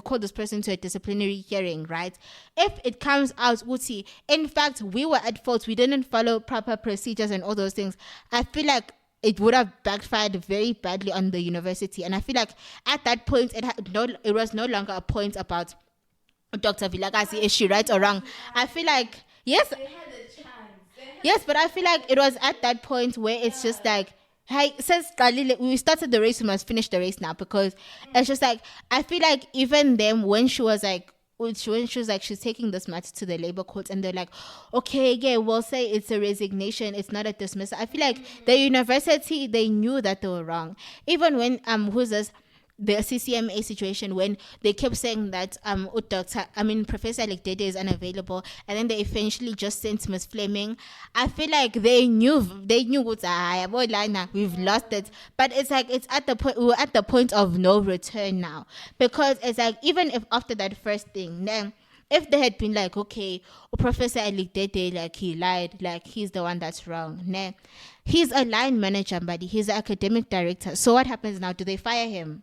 call this person to a disciplinary hearing, right? If it comes out, Uti, in fact, we were at fault, we didn't follow proper procedures and all those things, I feel like it would have backfired very badly on the university. And I feel like at that point, it was no longer a point about Dr. Vilakazi issue, right or wrong. I feel like, yes, they had a chance. Yes, but I feel like it was at that point where it's just like, hey, since we started the race, we must finish the race now, because it's just like, I feel like even them, when she was like, she's taking this matter to the labor court, and they're like, okay, yeah, we'll say it's a resignation, it's not a dismissal. I feel like the university, they knew that they were wrong. Even when the CCMA situation, when they kept saying that Professor Alikdede is unavailable, and then they eventually just sent Ms. Fleming. I feel like they knew what's we've lost it. But it's like we're at the point of no return now, because it's like even if after that first thing, then if they had been like, okay, Professor Alikdede, like he lied, like he's the one that's wrong, nah, he's a line manager, buddy, he's an academic director. So what happens now? Do they fire him?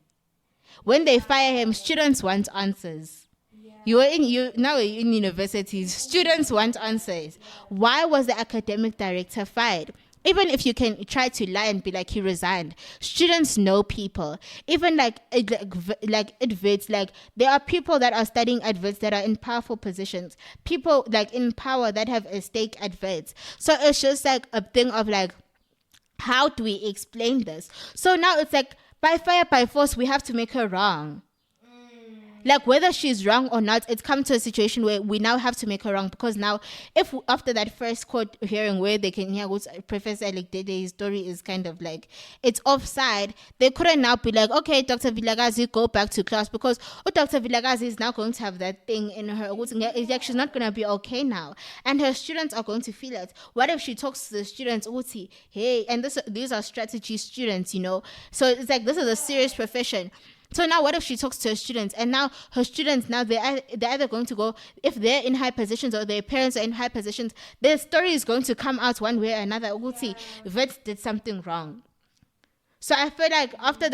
When they fire him, students want answers. Yeah. Now you're in universities. Students want answers. Why was the academic director fired? Even if you can try to lie and be like he resigned, students know people. Even like adverts, like there are people that are studying adverts that are in powerful positions. People like in power that have a stake adverts. So it's just like a thing of like, how do we explain this? So now it's like, by fire, by force, we have to make her wrong. Like, whether she's wrong or not, it's come to a situation where we now have to make her wrong, because now, if after that first court hearing where they can hear what Professor Dede's story is kind of like, it's offside, they couldn't now be like, okay, Dr. Vilakazi, go back to class, because Dr. Vilakazi is now going to have that thing in her. It's like she's not going to be okay now. And her students are going to feel it. What if she talks to the students, hey, and these are strategy students, you know? So it's like, this is a serious profession. So now what if she talks to her students, and now her students, now they're either going to go, if they're in high positions or their parents are in high positions, their story is going to come out one way or another. Vets did something wrong. So I feel like after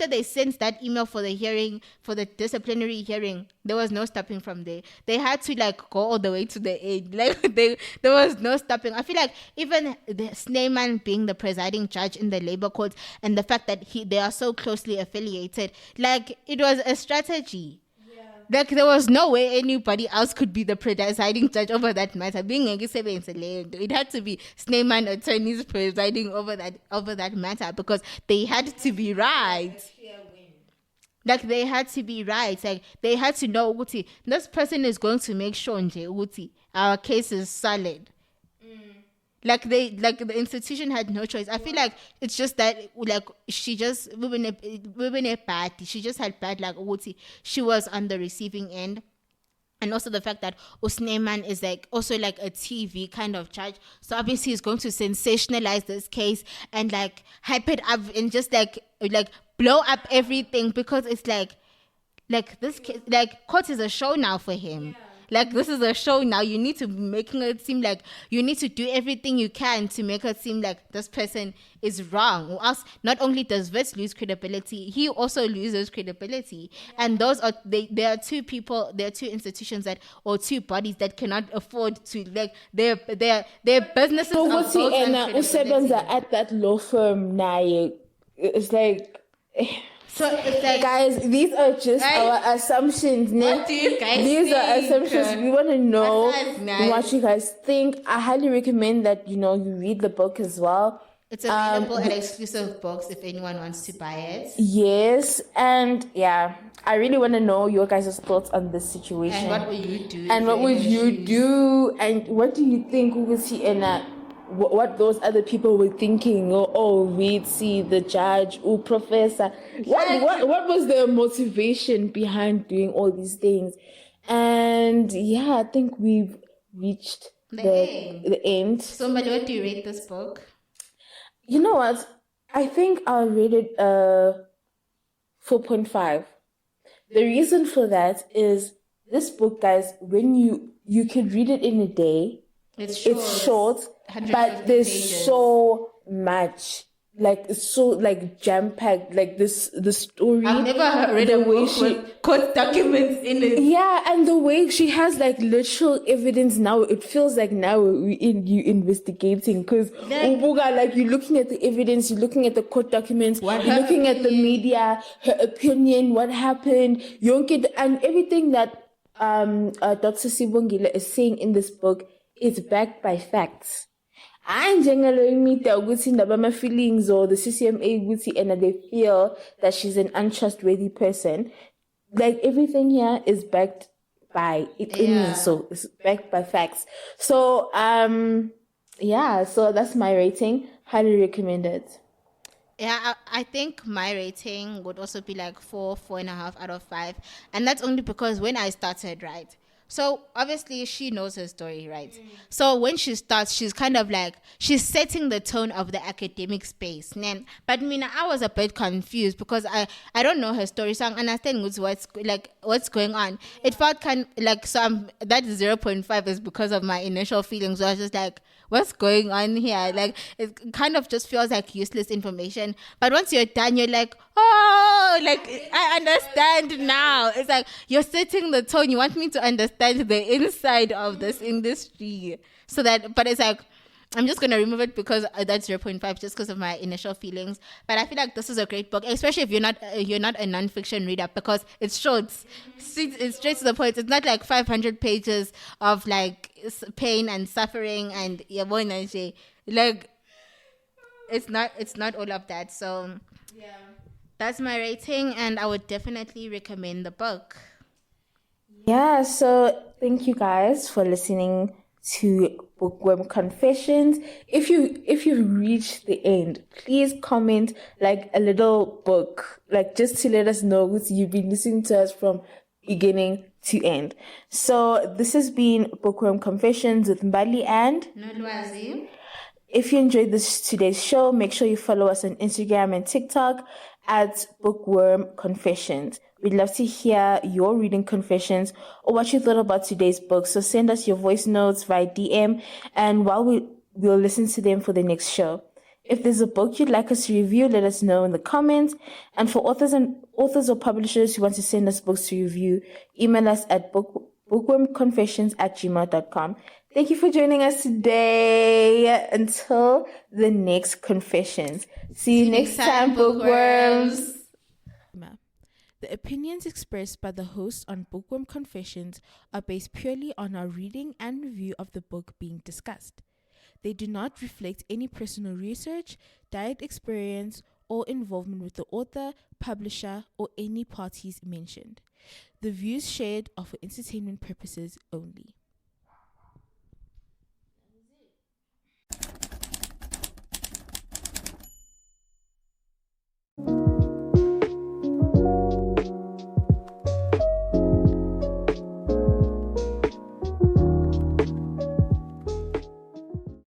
they sent that email for the hearing, for the disciplinary hearing, there was no stopping from there. They had to like go all the way to the end. Like there was no stopping. I feel like even the Snyman being the presiding judge in the labor court, and the fact that they are so closely affiliated, like it was a strategy. Like there was no way anybody else could be the presiding judge over that matter. Being it had to be Snyman attorneys presiding over that matter, because they had to be right. Like they had to be right. Like they had to know Uti, this person is going to make sure Uti, our case is solid. Like the institution had no choice. I feel like it's just that like she just she just had bad luck. She was on the receiving end. And also the fact that Usneman is like also like a TV kind of judge. So obviously he's going to sensationalize this case and like hype it up and just like blow up everything, because it's like this case, like court is a show now for him. Like, this is a show now. You need to be making it seem like you need to do everything you can to make it seem like this person is wrong. Or else, not only does Vets lose credibility, he also loses credibility. And those are there are two institutions or two bodies that cannot afford to, like, their businesses so are built on credibility. at that law firm now. It's like. So it's like, guys, these are just our assumptions. What do you guys These think? are assumptions. We want to know Nice. what you guys think. I highly recommend that you read the book as well. It's available at exclusive books if anyone wants to buy it. Yes, and yeah, I really want to know your guys' thoughts on this situation. And what would you do? And what would you do? And what do you think was he in what those other people were thinking? We'd see the judge, professor. What was the motivation behind doing all these things? And yeah, I think we've reached the end. So, Mali, what do you rate this book? You know what? I think I'll rate it 4.5. The reason for that is this book, guys, when you can read it in a day. It's short, but there's pages. So much. Like, it's so like jam-packed. Like the story. I've never read a book with court documents in it. Yeah, and the way she has like literal evidence now, it feels like now you investigating, because like you're looking at the evidence, you're looking at the court documents, you're looking at the media, her opinion, what happened, and everything that Dr. Sibongile is saying in this book is backed by facts. And my feelings or the CCMA and they feel that she's an untrustworthy person. Like everything here is backed by it, so it's backed by facts. So so that's my rating. Highly recommend it. Yeah, I think my rating would also be like 4.5 out of 5, and that's only because when I started, right. So obviously she knows her story, right? So when she starts, she's kind of like, she's setting the tone of the academic space. But I was a bit confused because I don't know her story, so I understand what's going on. It felt kind of like, that 0.5 is because of my initial feelings. So I was just like, what's going on here? Like, it kind of just feels like useless information. But once you're done, you're like, oh, like, I understand now. It's like, you're setting the tone. You want me to understand the inside of this industry. But it's like, I'm just going to remove it because that's 0.5 just because of my initial feelings. But I feel like this is a great book, especially if you're not a nonfiction reader, because it's short. It's straight to the point. It's not like 500 pages of like pain and suffering and like it's not all of that. So That's my rating, and I would definitely recommend the book. Yeah, so thank you guys for listening to Bookworm Confessions. If you reach the end, please comment like a little book, like just to let us know you've been listening to us from beginning to end. So this has been Bookworm Confessions with Mbali and Nolwazi. if you enjoyed today's show, make sure you follow us on Instagram and TikTok at Bookworm Confessions. We'd love to hear your reading confessions or what you thought about today's book. So send us your voice notes via DM, and we'll listen to them for the next show. If there's a book you'd like us to review, let us know in the comments. And for authors or publishers who want to send us books to review, email us at bookwormconfessions@gmail.com. Thank you for joining us today. Until the next confessions. See you next time, bookworms. The opinions expressed by the hosts on Bookworm Confessions are based purely on our reading and review of the book being discussed. They do not reflect any personal research, direct experience, or involvement with the author, publisher, or any parties mentioned. The views shared are for entertainment purposes only.